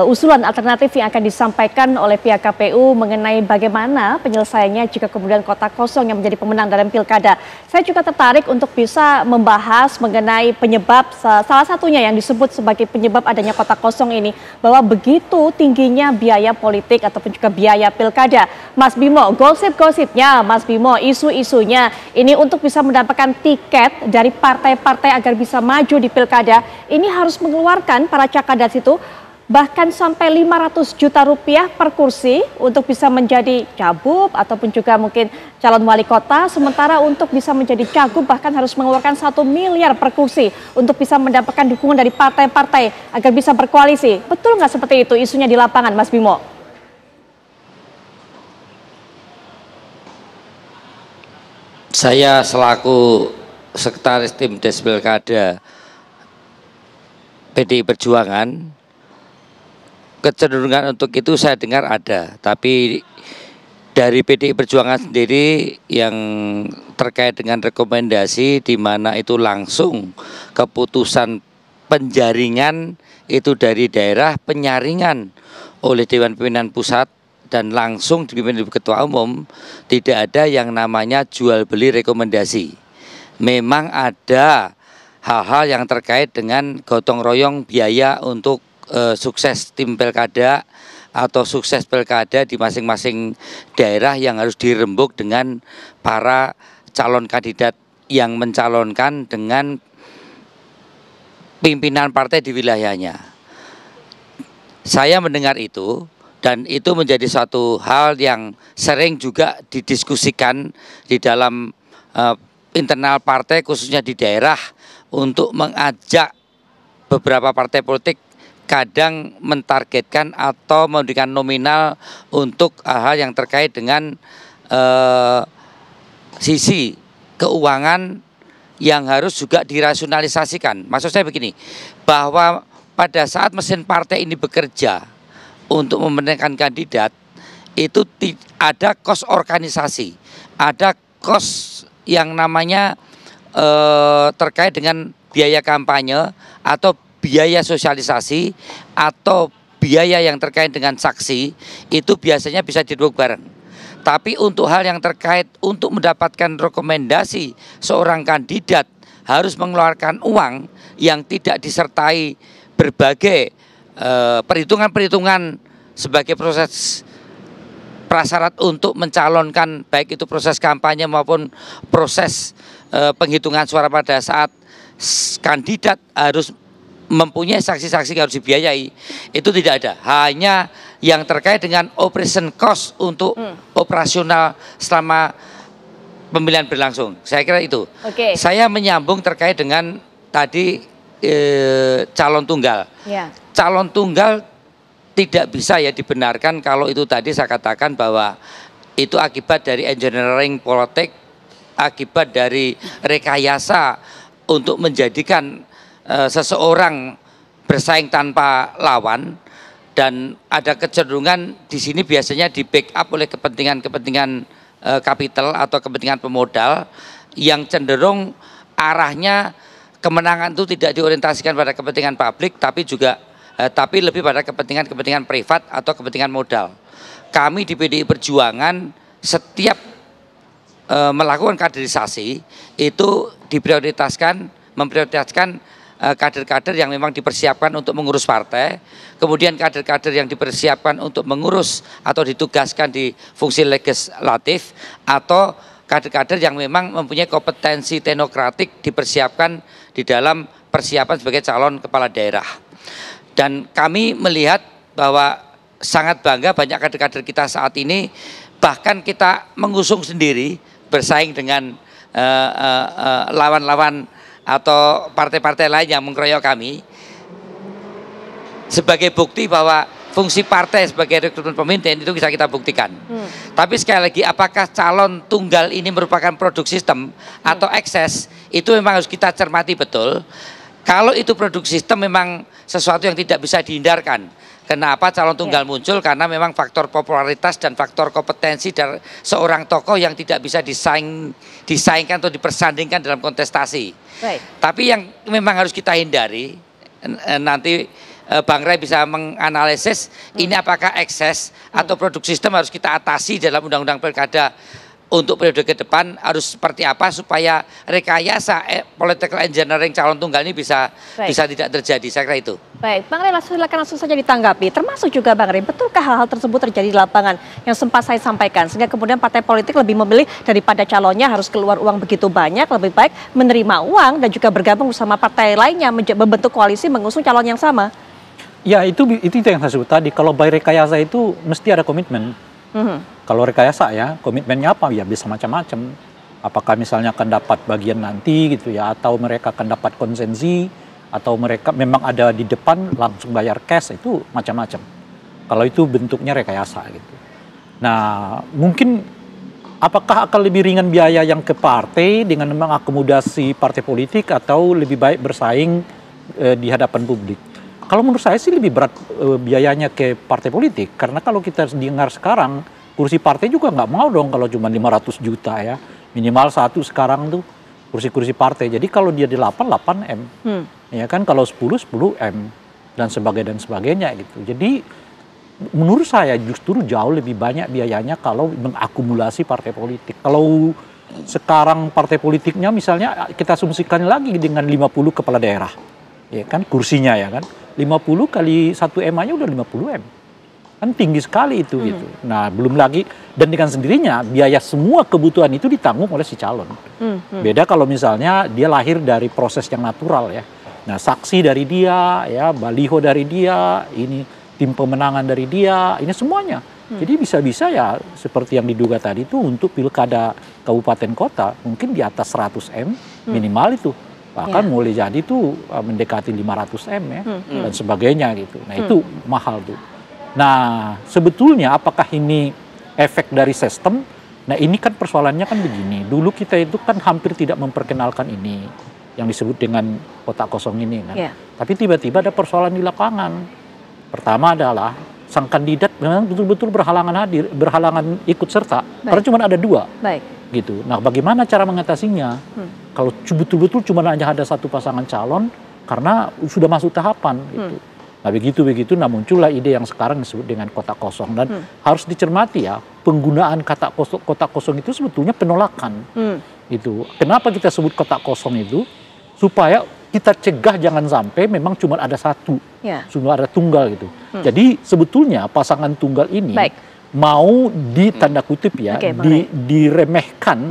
usulan alternatif yang akan disampaikan oleh pihak KPU mengenai bagaimana penyelesaiannya jika kemudian kotak kosong yang menjadi pemenang dalam pilkada. Saya juga tertarik untuk bisa membahas mengenai penyebab, salah satunya yang disebut sebagai penyebab adanya kotak kosong ini, bahwa begitu tingginya biaya politik ataupun juga biaya pilkada. Mas Bimo, gosip-gosipnya, Mas Bimo, isu-isunya ini untuk bisa mendapatkan tiket dari partai-partai agar bisa maju di pilkada, ini harus mengeluarkan para cakadas itu bahkan sampai 500 juta rupiah per kursi untuk bisa menjadi cagup ataupun juga mungkin calon wali kota, sementara untuk bisa menjadi cagup bahkan harus mengeluarkan 1 miliar per kursi untuk bisa mendapatkan dukungan dari partai-partai agar bisa berkoalisi. Betul nggak seperti itu isunya di lapangan, Mas Bimo? Saya selaku Sekretaris Tim Des Pilkada PDI Perjuangan, kecenderungan untuk itu saya dengar ada, tapi dari PDI Perjuangan sendiri yang terkait dengan rekomendasi di mana itu langsung keputusan penjaringan itu dari daerah, penyaringan oleh Dewan Pimpinan Pusat dan langsung dipimpin oleh Ketua Umum, tidak ada yang namanya jual beli rekomendasi. Memang ada hal-hal yang terkait dengan gotong royong biaya untuk sukses tim pilkada atau sukses pilkada di masing-masing daerah yang harus dirembuk dengan para calon kandidat yang mencalonkan dengan pimpinan partai di wilayahnya. Saya mendengar itu dan itu menjadi suatu hal yang sering juga didiskusikan di dalam internal partai khususnya di daerah untuk mengajak beberapa partai politik kadang mentargetkan atau memberikan nominal untuk hal yang terkait dengan sisi keuangan yang harus juga dirasionalisasikan. Maksud saya begini, bahwa pada saat mesin partai ini bekerja untuk memenangkan kandidat, itu ada kos organisasi, ada kos yang namanya terkait dengan biaya kampanye atau biaya sosialisasi atau biaya yang terkait dengan saksi, itu biasanya bisa dirembuk bareng. Tapi untuk hal yang terkait untuk mendapatkan rekomendasi seorang kandidat harus mengeluarkan uang yang tidak disertai berbagai perhitungan-perhitungan sebagai proses prasyarat untuk mencalonkan, baik itu proses kampanye maupun proses penghitungan suara pada saat kandidat harus mempunyai saksi-saksi yang harus dibiayai, itu tidak ada. Hanya yang terkait dengan operation cost untuk operasional selama pemilihan berlangsung. Saya kira itu. Oke. Saya menyambung terkait dengan tadi calon tunggal. Ya. Calon tunggal tidak bisa ya dibenarkan kalau itu tadi saya katakan bahwa itu akibat dari engineering politik, akibat dari rekayasa untuk menjadikan seseorang bersaing tanpa lawan, dan ada kecenderungan di sini biasanya di backup oleh kepentingan-kepentingan kapital atau kepentingan pemodal yang cenderung arahnya kemenangan itu tidak diorientasikan pada kepentingan publik, tapi lebih pada kepentingan privat atau kepentingan modal. Kami di PDI Perjuangan setiap melakukan kaderisasi itu memprioritaskan kader-kader yang memang dipersiapkan untuk mengurus partai, kemudian kader-kader yang dipersiapkan untuk mengurus atau ditugaskan di fungsi legislatif, atau kader-kader yang memang mempunyai kompetensi teknokratik dipersiapkan di dalam persiapan sebagai calon kepala daerah. Dan kami melihat bahwa sangat bangga banyak kader-kader kita saat ini, bahkan kita mengusung sendiri bersaing dengan lawan-lawan atau partai-partai lain yang mengkeroyok kami, sebagai bukti bahwa fungsi partai sebagai rekrutmen pemimpin itu bisa kita buktikan. Tapi sekali lagi, apakah calon tunggal ini merupakan produk sistem atau ekses, itu memang harus kita cermati betul. Kalau itu produk sistem, memang sesuatu yang tidak bisa dihindarkan. Kenapa calon tunggal muncul? Karena memang faktor popularitas dan faktor kompetensi dari seorang tokoh yang tidak bisa disaingkan atau dipersandingkan dalam kontestasi. Tapi yang memang harus kita hindari, nanti Bang Ray bisa menganalisis ini apakah ekses atau produk sistem harus kita atasi dalam undang-undang pilkada untuk periode ke depan, harus seperti apa supaya rekayasa political engineering calon tunggal ini bisa tidak terjadi. Saya kira itu. Baik, Bang Ray, silakan langsung saja ditanggapi. Termasuk juga Bang Ray, betulkah hal-hal tersebut terjadi di lapangan yang sempat saya sampaikan, sehingga kemudian partai politik lebih memilih daripada calonnya harus keluar uang begitu banyak, lebih baik menerima uang dan juga bergabung bersama partai lainnya membentuk koalisi mengusung calon yang sama? Ya, itu yang saya sebut tadi. Kalau by rekayasa itu mesti ada komitmen. Kalau rekayasa ya, komitmennya apa? Ya bisa macam-macam. Apakah misalnya akan dapat bagian nanti gitu ya, atau mereka akan dapat konsensi, atau mereka memang ada di depan langsung bayar cash, itu macam-macam. Kalau itu bentuknya rekayasa gitu. Nah, mungkin apakah akan lebih ringan biaya yang ke partai dengan mengakomodasi partai politik, atau lebih baik bersaing di hadapan publik? Kalau menurut saya sih lebih berat biayanya ke partai politik, karena kalau kita dengar sekarang, kursi partai juga nggak mau dong kalau cuma 500 juta ya, minimal satu sekarang tuh kursi-kursi partai. Jadi kalau dia di 8 M, ya kan, kalau 10 M dan sebagainya gitu. Jadi menurut saya justru jauh lebih banyak biayanya kalau mengakumulasi partai politik. Kalau sekarang partai politiknya misalnya kita asumsikan lagi dengan 50 kepala daerah, ya kan, kursinya ya kan. 50 kali 1 M aja udah 50 M. Kan tinggi sekali itu gitu. Nah, belum lagi, dan dengan sendirinya biaya semua kebutuhan itu ditanggung oleh si calon. Beda kalau misalnya dia lahir dari proses yang natural ya. Nah, saksi dari dia, ya, baliho dari dia, ini tim pemenangan dari dia, ini semuanya. Jadi bisa-bisa ya seperti yang diduga tadi itu untuk pilkada kabupaten kota mungkin di atas 100 M minimal itu. Bahkan mulai jadi tuh mendekati 500 M ya, dan sebagainya gitu. Nah, itu mahal tuh. Nah, sebetulnya apakah ini efek dari sistem? Nah, ini kan persoalannya kan begini. Dulu kita itu kan hampir tidak memperkenalkan ini, yang disebut dengan kotak kosong ini kan. Tapi tiba-tiba ada persoalan di lapangan. Pertama adalah sang kandidat memang betul-betul berhalangan ikut serta. Karena cuma ada 2. Gitu. Nah, bagaimana cara mengatasinya? Kalau betul-betul cuma hanya ada satu pasangan calon, karena sudah masuk tahapan gitu. Nah, begitu, nah muncullah ide yang sekarang disebut dengan kotak kosong, dan harus dicermati ya, penggunaan kata kotak kosong itu sebetulnya penolakan. Itu. Kenapa kita sebut kotak kosong itu? Supaya kita cegah jangan sampai memang cuma ada satu, cuma ada tunggal gitu. Jadi sebetulnya pasangan tunggal ini mau ditanda kutip ya, diremehkan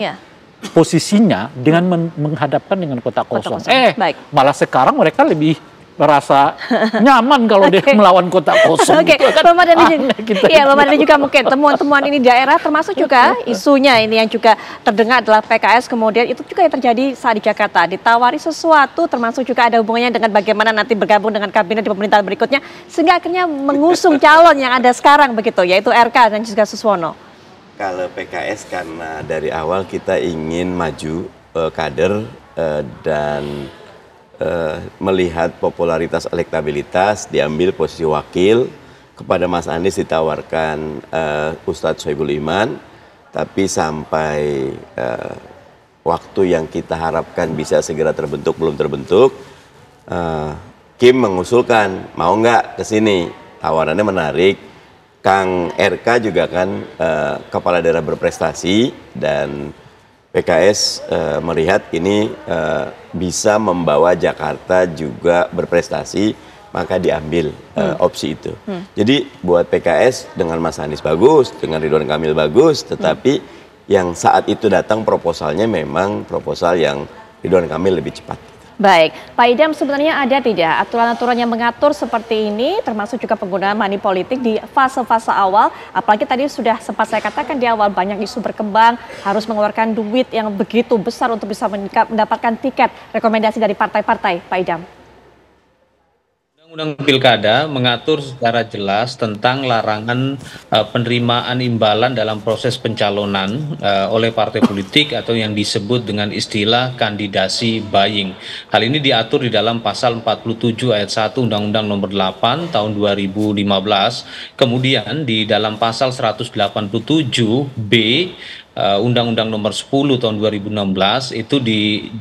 posisinya dengan menghadapkan dengan kotak kosong. Malah sekarang mereka lebih merasa nyaman kalau dia melawan kota kosong. Oke, Pak Mardhani juga mungkin temuan-temuan ini di daerah, termasuk juga isunya ini yang juga terdengar adalah PKS, kemudian itu juga yang terjadi saat di Jakarta, ditawari sesuatu, termasuk juga ada hubungannya dengan bagaimana nanti bergabung dengan kabinet di pemerintahan berikutnya, sehingga akhirnya mengusung calon yang ada sekarang begitu, yaitu RK dan juga Suswono. Kalau PKS karena dari awal kita ingin maju kader dan melihat popularitas elektabilitas, diambil posisi wakil. Kepada Mas Anies ditawarkan Ustadz Sohibul Iman, tapi sampai waktu yang kita harapkan bisa segera terbentuk belum terbentuk. Kim mengusulkan, mau nggak ke sini? Tawarannya menarik. Kang RK juga kan kepala daerah berprestasi, dan PKS melihat ini bisa membawa Jakarta juga berprestasi, maka diambil opsi itu. Jadi buat PKS dengan Mas Anies bagus, dengan Ridwan Kamil bagus, tetapi yang saat itu datang proposalnya memang proposal yang Ridwan Kamil lebih cepat. Baik, Pak Idam, sebenarnya ada tidak aturan-aturan yang mengatur seperti ini, termasuk juga penggunaan money politik di fase-fase awal, apalagi tadi sudah sempat saya katakan di awal banyak isu berkembang, harus mengeluarkan duit yang begitu besar untuk bisa mendapatkan tiket rekomendasi dari partai-partai, Pak Idam. Undang-Undang Pilkada mengatur secara jelas tentang larangan penerimaan imbalan dalam proses pencalonan oleh partai politik atau yang disebut dengan istilah kandidasi buying. Hal ini diatur di dalam pasal 47 ayat 1 Undang-Undang Nomor 8 tahun 2015. Kemudian di dalam pasal 187B Undang-Undang Nomor 10 tahun 2016 itu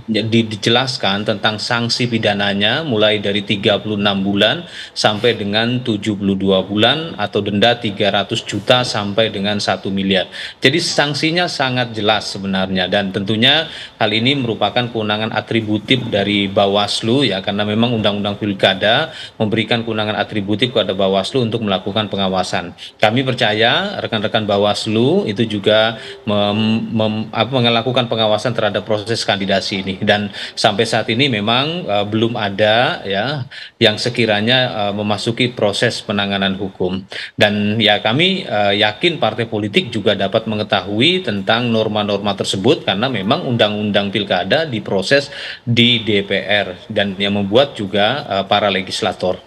dijelaskan tentang sanksi pidananya mulai dari 36 bulan sampai dengan 72 bulan atau denda 300 juta sampai dengan 1 miliar. Jadi sanksinya sangat jelas sebenarnya, dan tentunya hal ini merupakan kewenangan atributif dari Bawaslu ya, karena memang Undang-Undang Pilkada memberikan kewenangan atributif kepada Bawaslu untuk melakukan pengawasan. Kami percaya rekan-rekan Bawaslu itu juga melakukan pengawasan terhadap proses kandidasi ini, dan sampai saat ini memang belum ada ya yang sekiranya memasuki proses penanganan hukum, dan ya kami yakin partai politik juga dapat mengetahui tentang norma-norma tersebut karena memang undang-undang pilkada diproses di DPR dan yang membuat juga para legislator.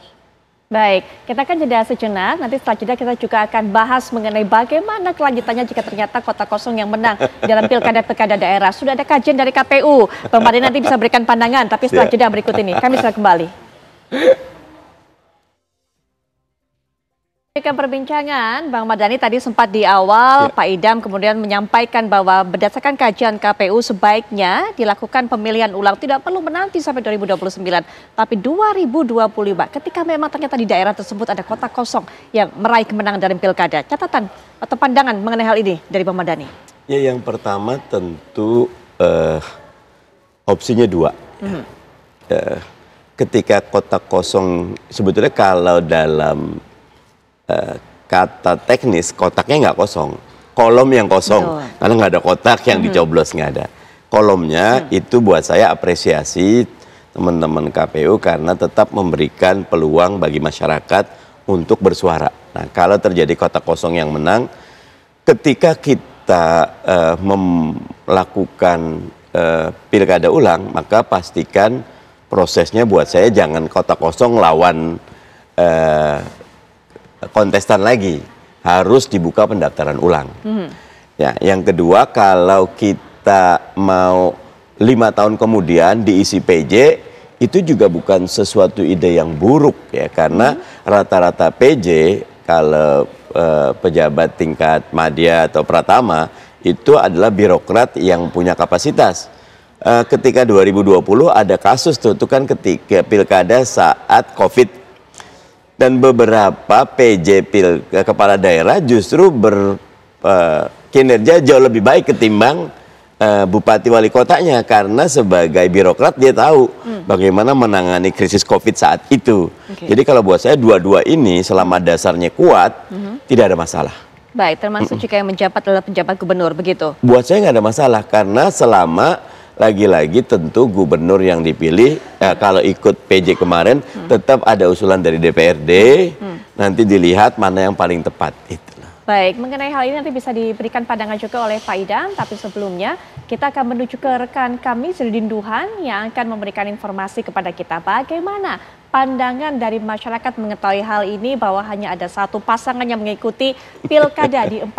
Baik, kita akan jeda sejenak, nanti setelah jeda kita juga akan bahas mengenai bagaimana kelanjutannya jika ternyata kota kosong yang menang dalam pilkada-pilkada daerah. Sudah ada kajian dari KPU, Bang Mardhani nanti bisa berikan pandangan, tapi setelah jeda berikut ini, kami segera kembali. Ke perbincangan, Bang Mardhani tadi sempat di awal, Pak Idam kemudian menyampaikan bahwa berdasarkan kajian KPU sebaiknya dilakukan pemilihan ulang, tidak perlu menanti sampai 2029, tapi 2025 ketika memang ternyata di daerah tersebut ada kota kosong yang meraih kemenangan dalam pilkada. Catatan atau pandangan mengenai hal ini dari Bang Mardhani? Ya, yang pertama tentu opsinya dua. Ketika kota kosong, sebetulnya kalau dalam kata teknis kotaknya nggak kosong, kolom yang kosong, karena nggak ada kotak yang dicoblos, nggak ada. Kolomnya itu buat saya apresiasi teman-teman KPU karena tetap memberikan peluang bagi masyarakat untuk bersuara. Nah, kalau terjadi kota kosong yang menang, ketika kita melakukan pilkada ulang, maka pastikan prosesnya buat saya jangan kota kosong lawan kontestan lagi, harus dibuka pendaftaran ulang. Ya, yang kedua, kalau kita mau 5 tahun kemudian diisi PJ, itu juga bukan sesuatu ide yang buruk ya, karena rata-rata PJ kalau pejabat tingkat madya atau pratama itu adalah birokrat yang punya kapasitas. Ketika 2020 ada kasus tuh kan ketika pilkada saat COVID. Dan beberapa PJ kepala daerah justru berkinerja jauh lebih baik ketimbang bupati wali kotanya, karena sebagai birokrat dia tahu bagaimana menangani krisis COVID saat itu. Jadi kalau buat saya dua-dua ini selama dasarnya kuat tidak ada masalah. Baik, termasuk juga yang menjabat adalah penjabat gubernur begitu? Buat saya nggak ada masalah karena selama lagi-lagi tentu gubernur yang dipilih kalau ikut PJ kemarin tetap ada usulan dari DPRD, nanti dilihat mana yang paling tepat. Baik, mengenai hal ini nanti bisa diberikan pandangan juga oleh Pak Idam, tapi sebelumnya kita akan menuju ke rekan kami Zidin Duhan yang akan memberikan informasi kepada kita bagaimana pandangan dari masyarakat mengetahui hal ini bahwa hanya ada satu pasangan yang mengikuti pilkada di 41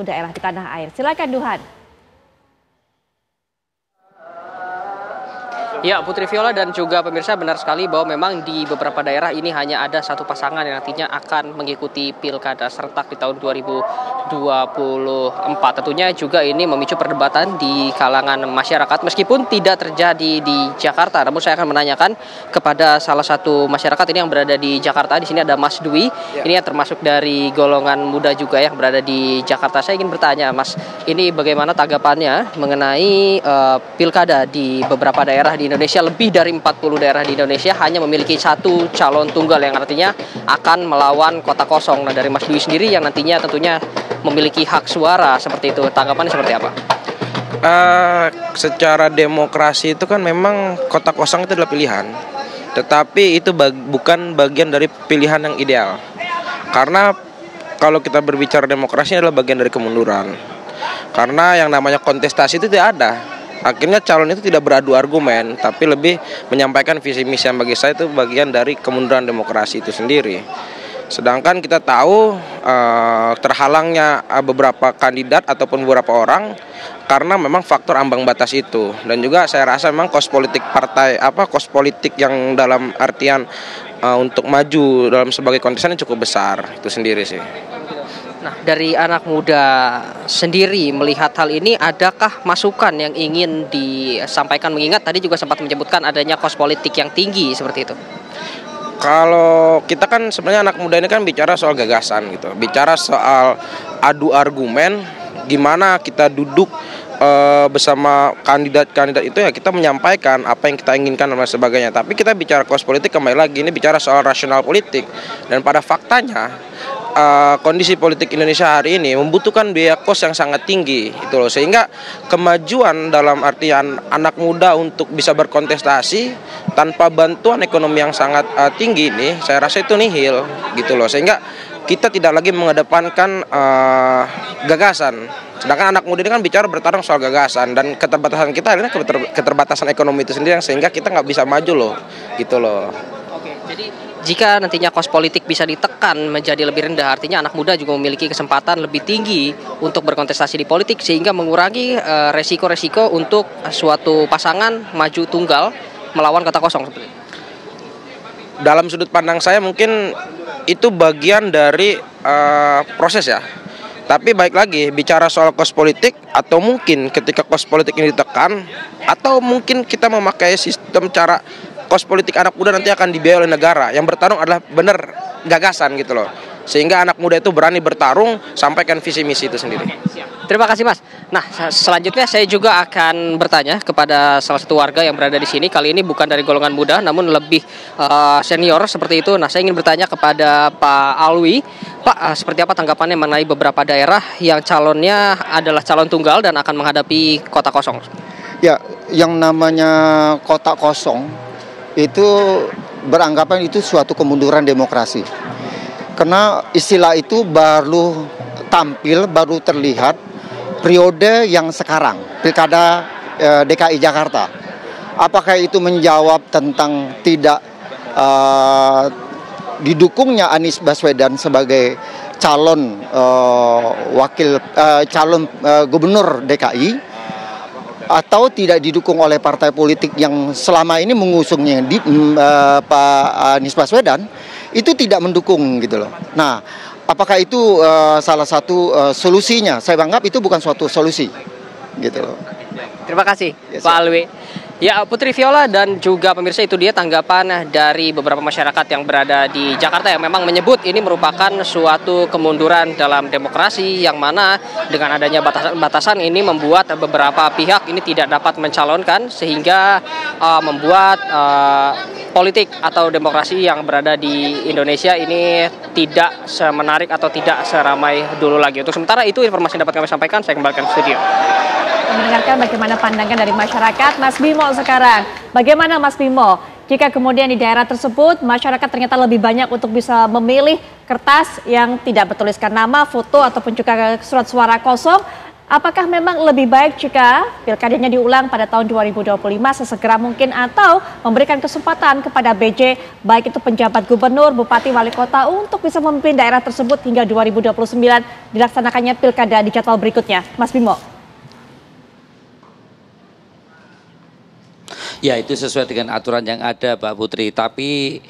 daerah di tanah air. Silakan Duhan. Ya, Putri Viola dan juga pemirsa, benar sekali bahwa memang di beberapa daerah ini hanya ada satu pasangan yang nantinya akan mengikuti pilkada serentak di tahun 2024. Tentunya juga ini memicu perdebatan di kalangan masyarakat meskipun tidak terjadi di Jakarta. Namun saya akan menanyakan kepada salah satu masyarakat ini yang berada di Jakarta. Di sini ada Mas Dwi. Ini yang termasuk dari golongan muda juga yang berada di Jakarta. Saya ingin bertanya, Mas, ini bagaimana tanggapannya mengenai pilkada di beberapa daerah di Indonesia, lebih dari 40 daerah di Indonesia hanya memiliki satu calon tunggal yang artinya akan melawan kota kosong. Nah, dari Mas Dwi sendiri yang nantinya tentunya memiliki hak suara seperti itu, tanggapannya seperti apa? Secara demokrasi itu kan memang kota kosong itu adalah pilihan, tetapi itu bukan bagian dari pilihan yang ideal. Karena kalau kita berbicara demokrasi adalah bagian dari kemunduran. Karena yang namanya kontestasi itu tidak ada. Akhirnya calon itu tidak beradu argumen, tapi lebih menyampaikan visi misi yang bagi saya itu bagian dari kemunduran demokrasi itu sendiri. Sedangkan kita tahu terhalangnya beberapa kandidat ataupun beberapa orang karena memang faktor ambang batas itu. Dan juga saya rasa memang kos politik yang dalam artian untuk maju dalam sebagai kontestan cukup besar itu sendiri sih. Nah, dari anak muda sendiri melihat hal ini, adakah masukan yang ingin disampaikan, mengingat tadi juga sempat menyebutkan adanya kos politik yang tinggi seperti itu? Kalau kita kan sebenarnya anak muda ini kan bicara soal gagasan gitu, bicara soal adu argumen, gimana kita duduk bersama kandidat-kandidat itu ya kita menyampaikan apa yang kita inginkan dan sebagainya. Tapi kita bicara kos politik kembali lagi, ini bicara soal rasional politik, dan pada faktanya kondisi politik Indonesia hari ini membutuhkan biaya kos yang sangat tinggi itu loh, sehingga kemajuan dalam artian anak muda untuk bisa berkontestasi tanpa bantuan ekonomi yang sangat tinggi ini saya rasa itu nihil gitu loh, sehingga kita tidak lagi mengedepankan gagasan. Sedangkan anak muda ini kan bicara bertarung soal gagasan, dan keterbatasan kita adalah keterbatasan ekonomi itu sendiri yang sehingga kita nggak bisa maju loh gitu loh. Oke, jadi jika nantinya kos politik bisa ditekan menjadi lebih rendah, artinya anak muda juga memiliki kesempatan lebih tinggi untuk berkontestasi di politik sehingga mengurangi resiko-resiko untuk suatu pasangan maju tunggal melawan kota kosong seperti itu. Dalam sudut pandang saya mungkin itu bagian dari proses ya. Tapi baik lagi bicara soal kos politik, atau mungkin ketika kos politik ini ditekan, atau mungkin kita memakai sistem cara kos politik anak muda nanti akan dibiayai oleh negara. Yang bertarung adalah benar gagasan gitu loh. Sehingga anak muda itu berani bertarung, sampaikan visi misi itu sendiri. Terima kasih, Mas. Nah, selanjutnya saya juga akan bertanya kepada salah satu warga yang berada di sini. Kali ini bukan dari golongan muda, namun lebih senior seperti itu. Nah, saya ingin bertanya kepada Pak Alwi. Pak, seperti apa tanggapannya mengenai beberapa daerah yang calonnya adalah calon tunggal dan akan menghadapi kota kosong? Ya, yang namanya kota kosong itu beranggapan itu suatu kemunduran demokrasi. Karena istilah itu baru tampil, baru terlihat periode yang sekarang, Pilkada DKI Jakarta. Apakah itu menjawab tentang tidak didukungnya Anies Baswedan sebagai calon gubernur DKI, atau tidak didukung oleh partai politik yang selama ini mengusungnya Pak Anies Baswedan, itu tidak mendukung gitu loh. Nah, apakah itu salah satu solusinya? Saya anggap itu bukan suatu solusi gitu loh. Terima kasih, Pak Alwi. Ya, Putri Viola dan juga pemirsa, itu dia tanggapan dari beberapa masyarakat yang berada di Jakarta yang memang menyebut ini merupakan suatu kemunduran dalam demokrasi, yang mana dengan adanya batasan ini membuat beberapa pihak ini tidak dapat mencalonkan, sehingga membuat politik atau demokrasi yang berada di Indonesia ini tidak semenarik atau tidak seramai dulu lagi. Untuk sementara itu informasi yang dapat kami sampaikan, saya kembalikan ke studio. mendengarkan bagaimana pandangan dari masyarakat. Mas Bimo sekarang, bagaimana Mas Bimo? Jika kemudian di daerah tersebut masyarakat ternyata lebih banyak untuk bisa memilih kertas yang tidak bertuliskan nama, foto ataupun juga surat suara kosong, apakah memang lebih baik jika pilkadanya diulang pada tahun 2025 sesegera mungkin atau memberikan kesempatan kepada BJ baik itu penjabat gubernur, bupati, wali kota untuk bisa memimpin daerah tersebut hingga 2029 dilaksanakannya pilkada di jadwal berikutnya? Mas Bimo. Ya, itu sesuai dengan aturan yang ada, Mbak Putri. Tapi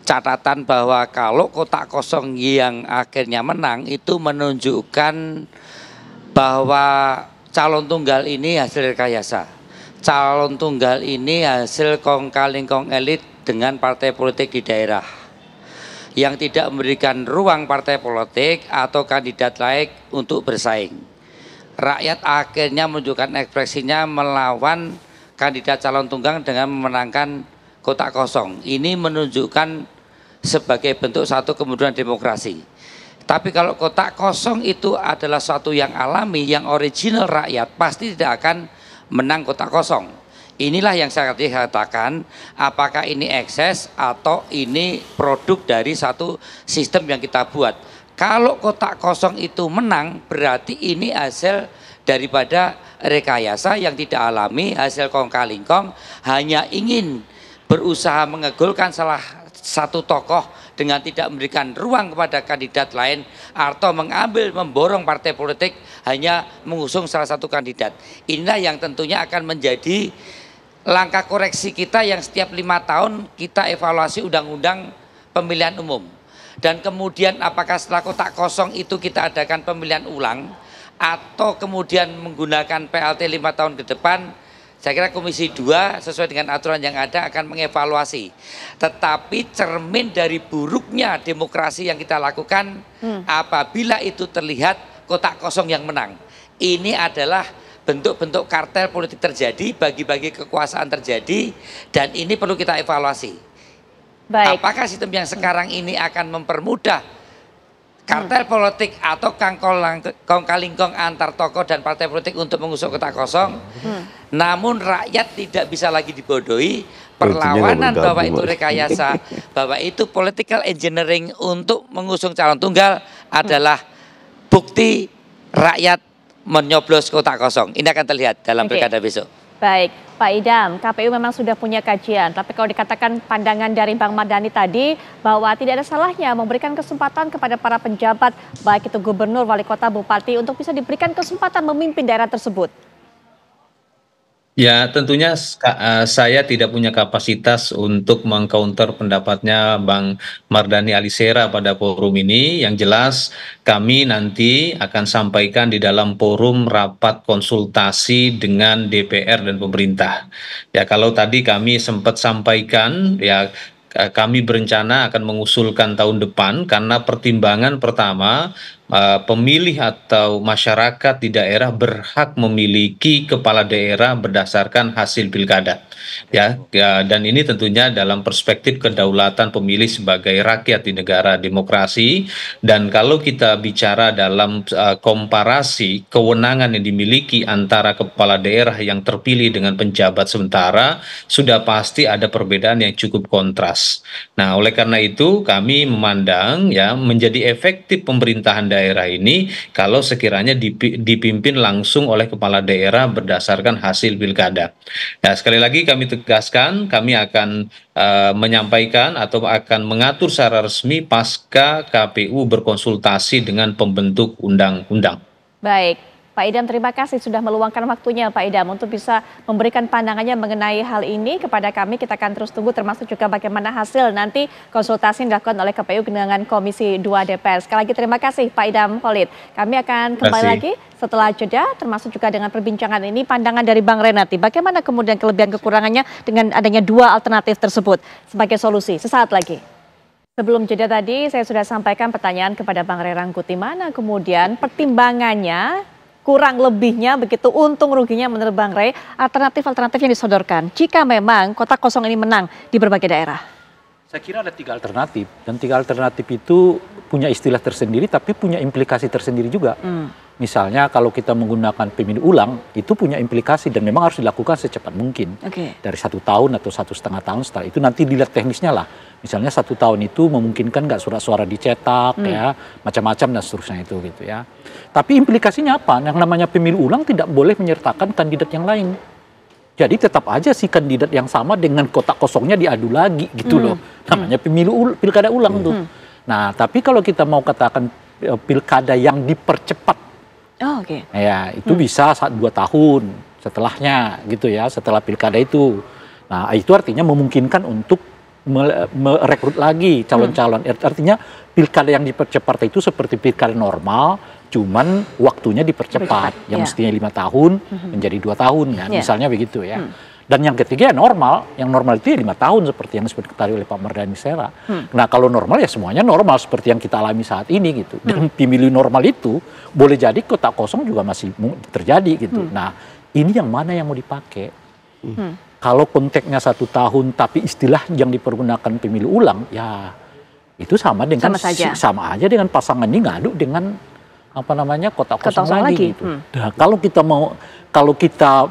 catatan bahwa kalau kotak kosong yang akhirnya menang itu menunjukkan bahwa calon tunggal ini hasil rekayasa. Calon tunggal ini hasil kong-kali-kong elit dengan partai politik di daerah yang tidak memberikan ruang partai politik atau kandidat lain untuk bersaing. Rakyat akhirnya menunjukkan ekspresinya melawan kandidat calon tunggal dengan memenangkan kotak kosong. Ini menunjukkan sebagai bentuk satu kemunduran demokrasi. Tapi kalau kotak kosong itu adalah suatu yang alami, yang original rakyat, pasti tidak akan menang kotak kosong. Inilah yang saya katakan, apakah ini ekses atau ini produk dari satu sistem yang kita buat. Kalau kotak kosong itu menang, berarti ini hasil daripada rekayasa yang tidak alami, hasil kong-kalingkong, hanya ingin berusaha mengegolkan salah satu tokoh dengan tidak memberikan ruang kepada kandidat lain atau memborong partai politik hanya mengusung salah satu kandidat. Inilah yang tentunya akan menjadi langkah koreksi kita yang setiap 5 tahun kita evaluasi undang-undang pemilihan umum. Dan kemudian apakah setelah kotak kosong itu kita adakan pemilihan ulang atau kemudian menggunakan PLT 5 tahun ke depan, saya kira Komisi 2 sesuai dengan aturan yang ada akan mengevaluasi. Tetapi cermin dari buruknya demokrasi yang kita lakukan apabila itu terlihat kotak kosong yang menang. Ini adalah bentuk-bentuk kartel politik terjadi, bagi-bagi kekuasaan terjadi, dan ini perlu kita evaluasi. Baik. Apakah sistem yang sekarang ini akan mempermudah kartel politik atau kong-kalingkong antar tokoh dan partai politik untuk mengusung kotak kosong, namun rakyat tidak bisa lagi dibodohi. Perlawanan bahwa itu rekayasa, bahwa itu political engineering untuk mengusung calon tunggal adalah bukti rakyat menyoblos kotak kosong. Ini akan terlihat dalam pilkada besok. Baik, Pak Idam, KPU memang sudah punya kajian, tapi kalau dikatakan pandangan dari Bang Mardhani tadi bahwa tidak ada salahnya memberikan kesempatan kepada para penjabat, baik itu gubernur, wali kota, bupati, untuk bisa diberikan kesempatan memimpin daerah tersebut. Ya, tentunya saya tidak punya kapasitas untuk mengcounter pendapatnya Bang Mardhani Alisera pada forum ini. Yang jelas kami nanti akan sampaikan di dalam forum rapat konsultasi dengan DPR dan pemerintah. Ya, kalau tadi kami sempat sampaikan, ya kami berencana akan mengusulkan tahun depan karena pertimbangan pertama, pemilih atau masyarakat di daerah berhak memiliki kepala daerah berdasarkan hasil pilkada, ya, dan ini tentunya dalam perspektif kedaulatan pemilih sebagai rakyat di negara demokrasi. Dan kalau kita bicara dalam komparasi kewenangan yang dimiliki antara kepala daerah yang terpilih dengan penjabat sementara, sudah pasti ada perbedaan yang cukup kontras. Nah, oleh karena itu kami memandang ya menjadi efektif pemerintahan daerah ini kalau sekiranya dipimpin langsung oleh kepala daerah berdasarkan hasil pilkada. Nah, sekali lagi kami tegaskan, kami akan menyampaikan atau akan mengatur secara resmi pasca KPU berkonsultasi dengan pembentuk undang-undang. Baik, Pak Idam, terima kasih sudah meluangkan waktunya Pak Idam untuk bisa memberikan pandangannya mengenai hal ini kepada kami. Kita akan terus tunggu termasuk juga bagaimana hasil nanti konsultasi yang dilakukan oleh KPU dengan Komisi 2 DPR. Sekali lagi terima kasih Pak Idam Khalid. Kami akan kembali lagi setelah jeda termasuk juga dengan perbincangan ini pandangan dari Bang Renati. Bagaimana kemudian kelebihan kekurangannya dengan adanya dua alternatif tersebut sebagai solusi sesaat lagi. Sebelum jeda tadi saya sudah sampaikan pertanyaan kepada Bang Ray Rangkuti, mana kemudian pertimbangannya kurang lebihnya begitu untung ruginya menurut Bang Ray, alternatif-alternatif yang disodorkan jika memang kotak kosong ini menang di berbagai daerah? Saya kira ada 3 alternatif dan 3 alternatif itu punya istilah tersendiri tapi punya implikasi tersendiri juga. misalnya kalau kita menggunakan pemilu ulang, itu punya implikasi dan memang harus dilakukan secepat mungkin. Dari 1 tahun atau 1,5 tahun setelah itu nanti dilihat teknisnya lah. Misalnya 1 tahun itu memungkinkan nggak surat suara dicetak, ya, macam-macam dan seterusnya itu gitu ya. Tapi implikasinya apa? Yang namanya pemilu ulang tidak boleh menyertakan kandidat yang lain. Jadi tetap aja si kandidat yang sama dengan kotak kosongnya diadu lagi gitu loh. Namanya pilkada ulang tuh. Nah, tapi kalau kita mau katakan pilkada yang dipercepat, ya itu bisa 2 tahun setelahnya gitu ya, setelah pilkada itu. Nah, itu artinya memungkinkan untuk merekrut lagi calon-calon. Artinya pilkada yang dipercepat itu seperti pilkada normal, cuman waktunya dipercepat. Yang mestinya 5 tahun menjadi 2 tahun kan, misalnya begitu ya. Dan yang ketiga ya normal, yang normal itu ya 5 tahun seperti yang disebut tadi oleh Pak Mardhani Alisera. Nah kalau normal ya semuanya normal seperti yang kita alami saat ini gitu. Dan pemilu normal itu boleh jadi kotak kosong juga masih terjadi gitu. Nah ini yang mana yang mau dipakai? Kalau konteksnya 1 tahun tapi istilah yang dipergunakan pemilu ulang, ya itu sama dengan sama aja dengan pasangan ini ngadu dengan apa namanya kotak kosong lagi. Gitu. Nah, kalau kita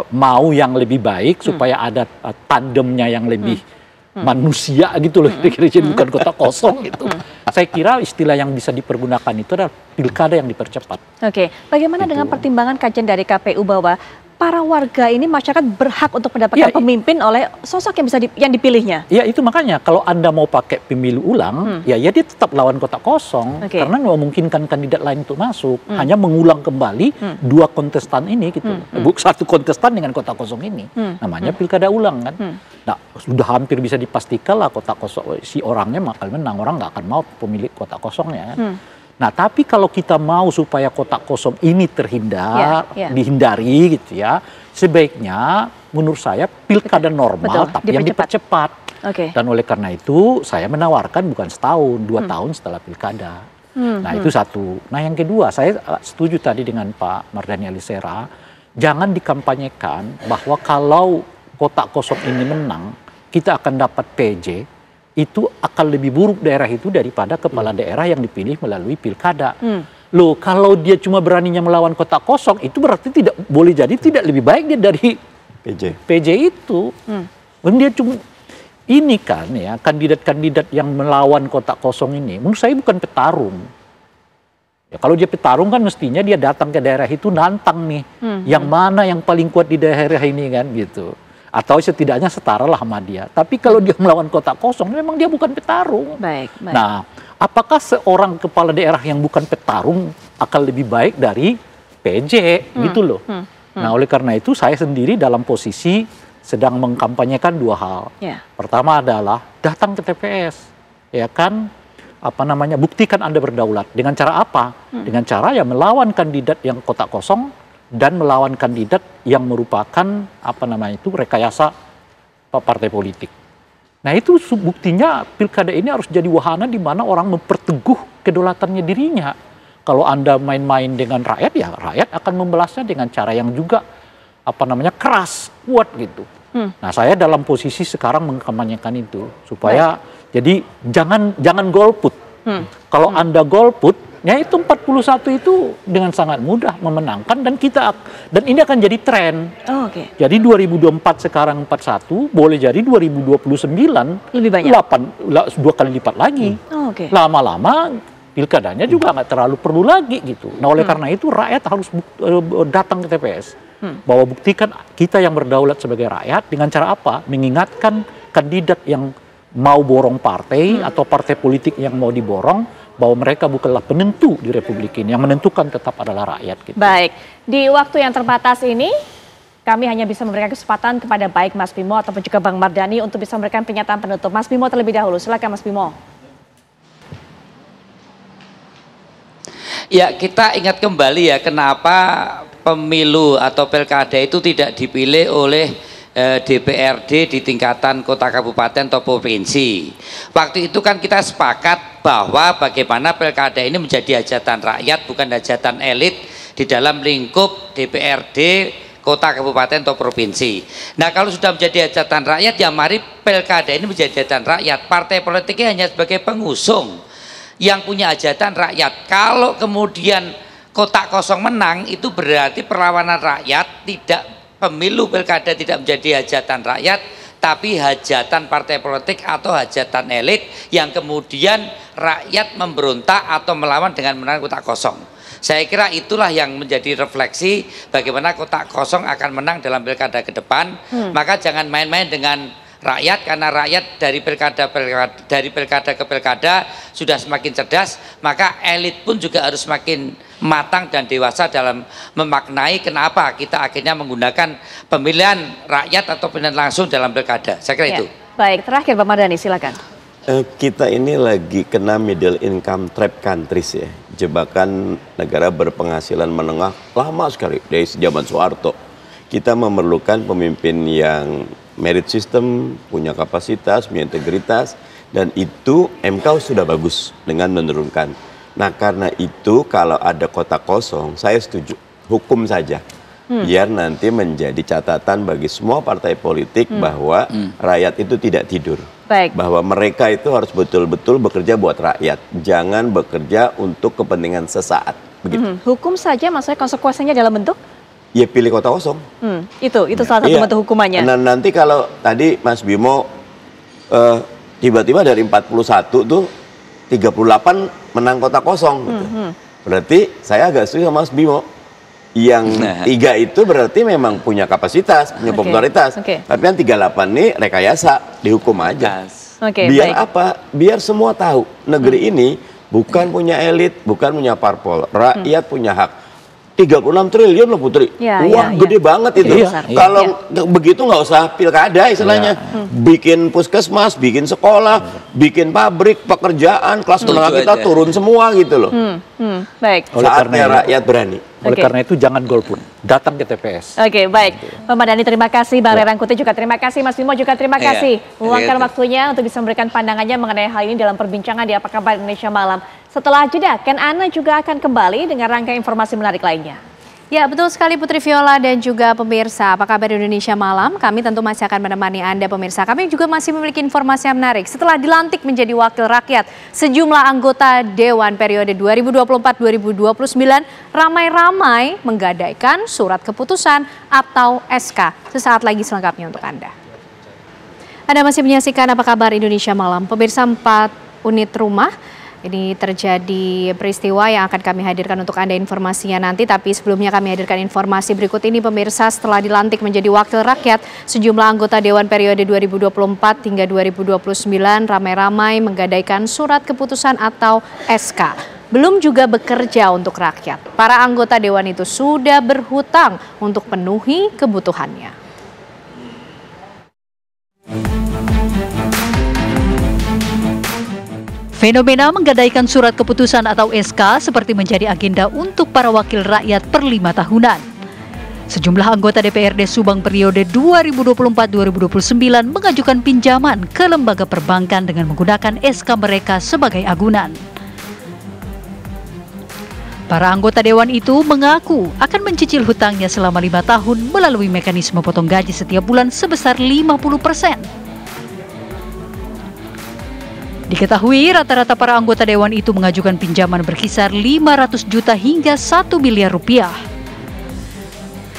mau yang lebih baik supaya ada tandemnya yang lebih manusia gitu loh, kira-kira bukan kotak kosong gitu. Saya kira istilah yang bisa dipergunakan itu adalah pilkada yang dipercepat. Bagaimana dengan pertimbangan kajian dari KPU bahwa para warga ini masyarakat berhak untuk mendapatkan pemimpin oleh sosok yang bisa yang dipilihnya? Ya itu makanya kalau Anda mau pakai pemilu ulang, ya dia tetap lawan kotak kosong karena nggak memungkinkan kandidat lain untuk masuk, hanya mengulang kembali 2 kontestan ini gitu, satu kontestan dengan kotak kosong ini, namanya pilkada ulang kan. Nah sudah hampir bisa dipastikan lah kotak kosong si orangnya bakal menang, orang nggak akan mau pemilik kotak kosongnya kan. Nah, tapi kalau kita mau supaya kotak kosong ini dihindari gitu ya, sebaiknya menurut saya pilkada normal tapi yang dipercepat. Dan oleh karena itu saya menawarkan bukan 1 tahun, 2 tahun setelah pilkada. Nah, itu satu. Nah, yang kedua, saya setuju tadi dengan Pak Mardhani Alisera, jangan dikampanyekan bahwa kalau kotak kosong ini menang, kita akan dapat PJ. Itu akan lebih buruk daerah itu daripada kepala daerah yang dipilih melalui pilkada. Loh, kalau dia cuma beraninya melawan kotak kosong, itu berarti tidak boleh jadi tidak lebih baik dia dari PJ itu. Dia cuma ini kan ya kandidat-kandidat yang melawan kotak kosong ini, menurut saya bukan petarung. Ya, kalau dia petarung kan mestinya dia datang ke daerah itu nantang nih, yang mana yang paling kuat di daerah ini kan gitu. Atau setidaknya setara lah sama dia. Tapi kalau dia melawan kotak kosong, memang dia bukan petarung. Nah, apakah seorang kepala daerah yang bukan petarung akan lebih baik dari PJ gitu loh. Nah, oleh karena itu saya sendiri dalam posisi sedang mengkampanyekan 2 hal. Pertama adalah datang ke TPS, ya kan, apa namanya, buktikan Anda berdaulat. Dengan cara apa? Dengan cara ya melawan kandidat yang kotak kosong dan melawan kandidat yang merupakan apa namanya itu rekayasa partai politik. Nah itu buktinya pilkada ini harus jadi wahana di mana orang memperteguh kedaulatannya dirinya. Kalau Anda main-main dengan rakyat, ya rakyat akan membalasnya dengan cara yang juga apa namanya keras, kuat gitu. Nah saya dalam posisi sekarang mengkampanyekan itu supaya jadi jangan golput. Kalau Anda golput, ya itu 41 itu dengan sangat mudah memenangkan dan ini akan jadi tren. Jadi 2024 sekarang 41 boleh jadi 2029 lebih banyak 2 kali lipat lagi. Lama-lama pilkadanya juga nggak terlalu perlu lagi gitu. Nah oleh karena itu rakyat harus datang ke TPS. Bahwa buktikan kita yang berdaulat sebagai rakyat dengan cara apa? Mengingatkan kandidat yang mau borong partai atau partai politik yang mau diborong bahwa mereka bukanlah penentu di Republik ini, yang menentukan tetap adalah rakyat. Gitu. Baik, di waktu yang terbatas ini, kami hanya bisa memberikan kesempatan kepada baik Mas Bimo ataupun juga Bang Mardhani untuk bisa memberikan pernyataan penutup. Mas Bimo terlebih dahulu, silakan Mas Bimo. Ya, kita ingat kembali ya kenapa pemilu atau pilkada itu tidak dipilih oleh DPRD di tingkatan kota kabupaten atau provinsi. Waktu itu kan kita sepakat bahwa bagaimana pilkada ini menjadi hajatan rakyat bukan hajatan elit di dalam lingkup DPRD kota kabupaten atau provinsi. Nah kalau sudah menjadi hajatan rakyat ya mari pilkada ini menjadi hajatan rakyat. Partai politiknya hanya sebagai pengusung yang punya hajatan rakyat. Kalau kemudian kotak kosong menang itu berarti perlawanan rakyat, tidak pemilu pilkada tidak menjadi hajatan rakyat, tapi hajatan partai politik atau hajatan elit yang kemudian rakyat memberontak atau melawan dengan menang kotak kosong. Saya kira itulah yang menjadi refleksi bagaimana kotak kosong akan menang dalam pilkada ke depan. Maka jangan main-main dengan rakyat, karena rakyat dari pilkada ke pilkada sudah semakin cerdas, maka elit pun juga harus semakin matang dan dewasa dalam memaknai kenapa kita akhirnya menggunakan pemilihan rakyat atau pemilihan langsung dalam pilkada. Saya kira itu. Baik, terakhir Pak Mardhani, silakan. Kita ini lagi kena middle income trap countries ya, jebakan negara berpenghasilan menengah lama sekali dari zaman Soeharto. Kita memerlukan pemimpin yang merit system, punya kapasitas, punya integritas, dan itu MK sudah bagus dengan menurunkan. Nah karena itu kalau ada kotak kosong, saya setuju, hukum saja. Biar nanti menjadi catatan bagi semua partai politik bahwa rakyat itu tidak tidur. Baik. Bahwa mereka itu harus betul-betul bekerja buat rakyat. Jangan bekerja untuk kepentingan sesaat. Begitu. Hukum saja maksudnya konsekuensinya dalam bentuk? Ya pilih kotak kosong. Itu salah satu bentuk hukumannya. Nah nanti kalau tadi Mas Bimo tiba-tiba dari 41 tuh 38 menang kotak kosong. Gitu. Berarti saya agak setuju sama Mas Bimo. Yang 3 itu berarti memang punya kapasitas, punya popularitas. Tapi yang 38 ini rekayasa, dihukum aja. Biar apa? Biar semua tahu negeri ini bukan punya elit, bukan punya parpol. Rakyat punya hak. 36 triliun loh Putri. Wah gede banget itu. Kalau begitu nggak usah pilkada istilahnya. Bikin puskesmas, bikin sekolah, bikin pabrik, pekerjaan, kelas menengah kita turun semua gitu loh. Baik. Saatnya rakyat berani. Oleh karena itu jangan golput, datang ke TPS. Oke, baik. Pak Mardhani terima kasih, Bang Ray Rangkuti juga terima kasih, Mas Bimo juga terima kasih. Meluangkan waktunya untuk bisa memberikan pandangannya mengenai hal ini dalam perbincangan di Apa Kabar Indonesia Malam. Setelah jeda, Ken Ana juga akan kembali dengan rangkaian informasi menarik lainnya. Ya, betul sekali Putri Viola dan juga pemirsa Apa Kabar Indonesia Malam. Kami tentu masih akan menemani Anda pemirsa. Kami juga masih memiliki informasi yang menarik. Setelah dilantik menjadi wakil rakyat, sejumlah anggota Dewan periode 2024-2029 ramai-ramai menggadaikan surat keputusan atau SK. Sesaat lagi selengkapnya untuk Anda. Anda masih menyaksikan Apa Kabar Indonesia Malam. Pemirsa, 4 unit rumah. Ini terjadi peristiwa yang akan kami hadirkan untuk Anda informasinya nanti. Tapi sebelumnya kami hadirkan informasi berikut ini pemirsa. Setelah dilantik menjadi wakil rakyat, sejumlah anggota Dewan periode 2024 hingga 2029 ramai-ramai menggadaikan surat keputusan atau SK. Belum juga bekerja untuk rakyat. Para anggota Dewan itu sudah berhutang untuk penuhi kebutuhannya. Fenomena menggadaikan surat keputusan atau SK seperti menjadi agenda untuk para wakil rakyat per 5 tahunan. Sejumlah anggota DPRD Subang periode 2024-2029 mengajukan pinjaman ke lembaga perbankan dengan menggunakan SK mereka sebagai agunan. Para anggota Dewan itu mengaku akan mencicil hutangnya selama 5 tahun melalui mekanisme potong gaji setiap bulan sebesar 50%. Diketahui rata-rata para anggota Dewan itu mengajukan pinjaman berkisar 500 juta hingga 1 miliar rupiah.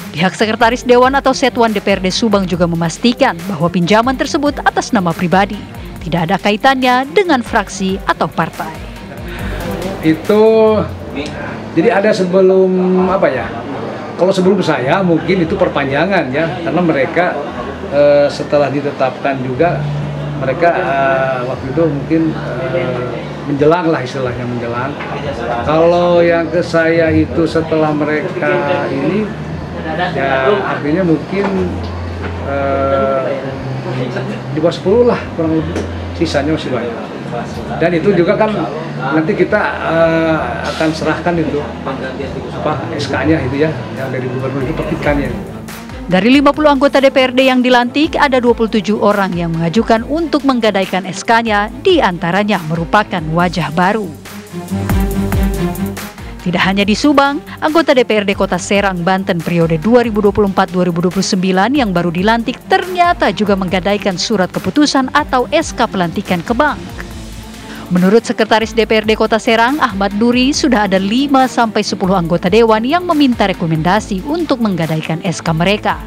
Pihak Sekretaris Dewan atau Setwan DPRD Subang juga memastikan bahwa pinjaman tersebut atas nama pribadi, tidak ada kaitannya dengan fraksi atau partai. Itu jadi ada sebelum apa ya? Kalau sebelum saya mungkin itu perpanjangan ya, karena mereka setelah ditetapkan juga mereka waktu itu mungkin menjelang lah istilahnya menjelang. Kalau yang ke saya itu setelah mereka ini ya artinya mungkin di bawah 10 lah kurang lebih, sisanya masih banyak. Dan itu juga kan nanti kita akan serahkan itu SK-nya itu ya, yang dari gubernur itu petikannya. Dari 50 anggota DPRD yang dilantik, ada 27 orang yang mengajukan untuk menggadaikan SK-nya, diantaranya merupakan wajah baru. Tidak hanya di Subang, anggota DPRD Kota Serang, Banten periode 2024-2029 yang baru dilantik ternyata juga menggadaikan surat keputusan atau SK pelantikan ke bank. Menurut Sekretaris DPRD Kota Serang, Ahmad Nuri, sudah ada 5-10 anggota dewan yang meminta rekomendasi untuk menggadaikan SK mereka.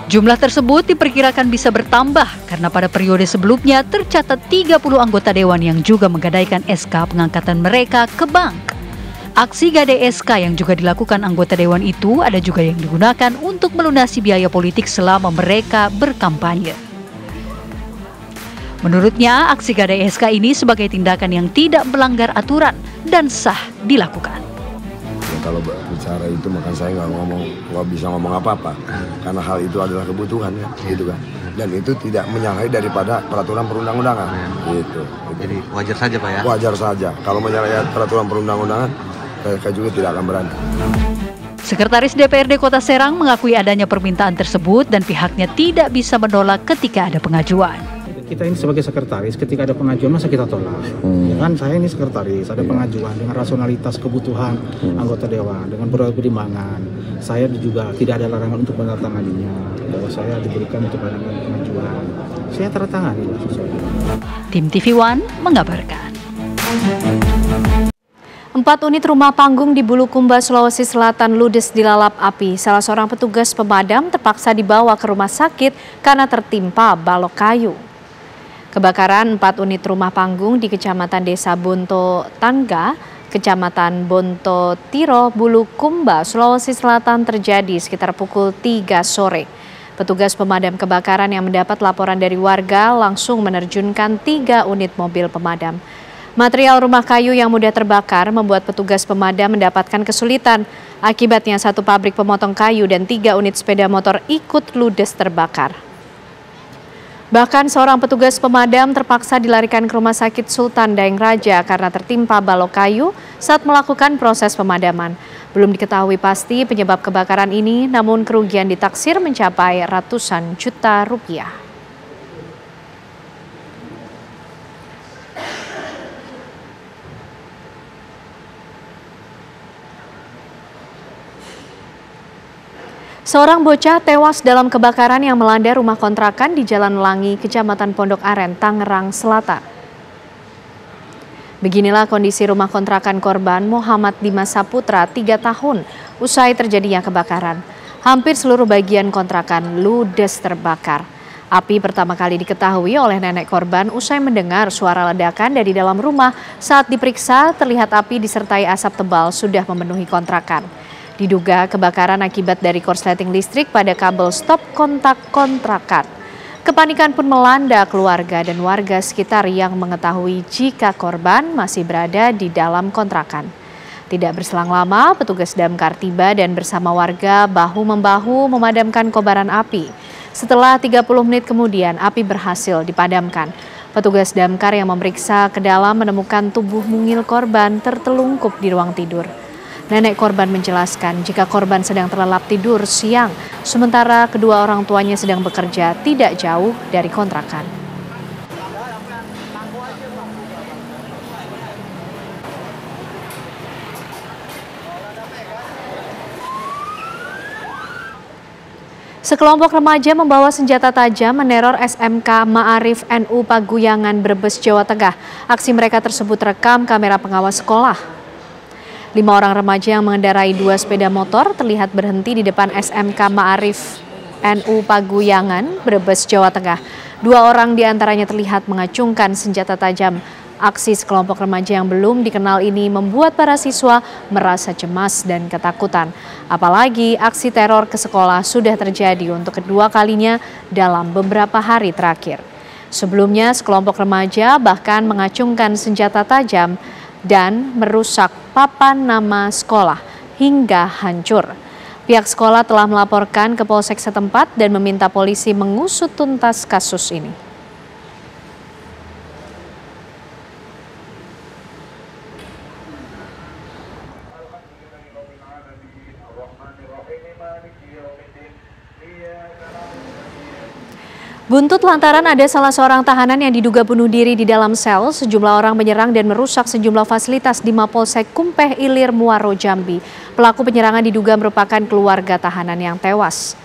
Jumlah tersebut diperkirakan bisa bertambah karena pada periode sebelumnya tercatat 30 anggota dewan yang juga menggadaikan SK pengangkatan mereka ke bank. Aksi gadai SK yang juga dilakukan anggota dewan itu ada juga yang digunakan untuk melunasi biaya politik selama mereka berkampanye. Menurutnya, aksi gadai SK ini sebagai tindakan yang tidak melanggar aturan dan sah dilakukan. Kalau bicara itu maka saya nggak bisa ngomong apa-apa karena hal itu adalah kebutuhan ya, gitu kan. Dan itu tidak menyalahi daripada peraturan perundang-undangan, gitu. Jadi wajar saja Pak ya? Wajar saja. Kalau menyalahi peraturan perundang-undangan, saya juga tidak akan berani. Sekretaris DPRD Kota Serang mengakui adanya permintaan tersebut dan pihaknya tidak bisa menolak ketika ada pengajuan. Kita ini sebagai sekretaris, ketika ada pengajuan masa kita tolak. Ya kan, saya ini sekretaris, ada pengajuan dengan rasionalitas kebutuhan anggota dewan, dengan berbagai pertimbangan. Saya juga tidak ada larangan untuk menandatanganinya, bahwa saya diberikan untuk pengajuan. Saya tanda-tangani sesuai. Tim TV One mengabarkan. 4 unit rumah panggung di Bulukumba, Sulawesi Selatan ludes dilalap api. Salah seorang petugas pemadam terpaksa dibawa ke rumah sakit karena tertimpa balok kayu. Kebakaran 4 unit rumah panggung di Kecamatan Desa Bonto Tangga, Kecamatan Bonto Tiro, Bulukumba, Sulawesi Selatan terjadi sekitar pukul 3 sore. Petugas pemadam kebakaran yang mendapat laporan dari warga langsung menerjunkan 3 unit mobil pemadam. Material rumah kayu yang mudah terbakar membuat petugas pemadam mendapatkan kesulitan. Akibatnya 1 pabrik pemotong kayu dan 3 unit sepeda motor ikut ludes terbakar. Bahkan seorang petugas pemadam terpaksa dilarikan ke Rumah Sakit Sultan Daeng Raja karena tertimpa balok kayu saat melakukan proses pemadaman. Belum diketahui pasti penyebab kebakaran ini, namun kerugian ditaksir mencapai ratusan juta rupiah. Seorang bocah tewas dalam kebakaran yang melanda rumah kontrakan di Jalan Langi, Kecamatan Pondok Aren, Tangerang Selatan. Beginilah kondisi rumah kontrakan korban Muhammad Dimas Saputra, 3 tahun, usai terjadinya kebakaran. Hampir seluruh bagian kontrakan ludes terbakar. Api pertama kali diketahui oleh nenek korban usai mendengar suara ledakan dari dalam rumah. Saat diperiksa, terlihat api disertai asap tebal sudah memenuhi kontrakan. Diduga kebakaran akibat dari korsleting listrik pada kabel stop kontak kontrakan. Kepanikan pun melanda keluarga dan warga sekitar yang mengetahui jika korban masih berada di dalam kontrakan. Tidak berselang lama, petugas damkar tiba dan bersama warga bahu-membahu memadamkan kobaran api. Setelah 30 menit kemudian, api berhasil dipadamkan. Petugas damkar yang memeriksa ke dalam menemukan tubuh mungil korban tertelungkup di ruang tidur. Nenek korban menjelaskan jika korban sedang terlelap tidur siang, sementara kedua orang tuanya sedang bekerja tidak jauh dari kontrakan. Sekelompok remaja membawa senjata tajam meneror SMK Ma'arif NU Paguyangan, Brebes, Jawa Tengah. Aksi mereka tersebut terekam kamera pengawas sekolah. 5 orang remaja yang mengendarai 2 sepeda motor terlihat berhenti di depan SMK Ma'arif NU Paguyangan, Brebes, Jawa Tengah. 2 orang diantaranya terlihat mengacungkan senjata tajam. Aksi sekelompok remaja yang belum dikenal ini membuat para siswa merasa cemas dan ketakutan. Apalagi aksi teror ke sekolah sudah terjadi untuk kedua kalinya dalam beberapa hari terakhir. Sebelumnya sekelompok remaja bahkan mengacungkan senjata tajam dan merusak papan nama sekolah hingga hancur. Pihak sekolah telah melaporkan ke Polsek setempat dan meminta polisi mengusut tuntas kasus ini. Buntut lantaran ada salah seorang tahanan yang diduga bunuh diri di dalam sel, sejumlah orang menyerang dan merusak sejumlah fasilitas di Mapolsek Kumpeh Ilir, Muaro, Jambi. Pelaku penyerangan diduga merupakan keluarga tahanan yang tewas.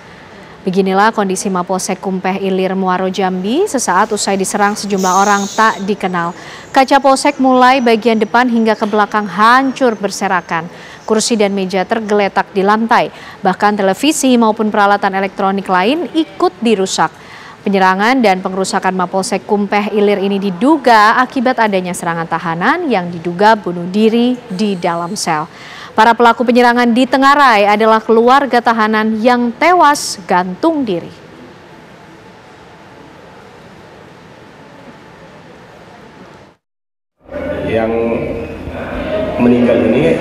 Beginilah kondisi Mapolsek Kumpeh Ilir Muaro Jambi sesaat usai diserang sejumlah orang tak dikenal. Kaca polsek mulai bagian depan hingga ke belakang hancur berserakan. Kursi dan meja tergeletak di lantai. Bahkan televisi maupun peralatan elektronik lain ikut dirusak. Penyerangan dan pengerusakan Mapolsek Kumpeh Ilir ini diduga akibat adanya serangan tahanan yang diduga bunuh diri di dalam sel. Para pelaku penyerangan di Tengarai adalah keluarga tahanan yang tewas gantung diri. Yang meninggal ini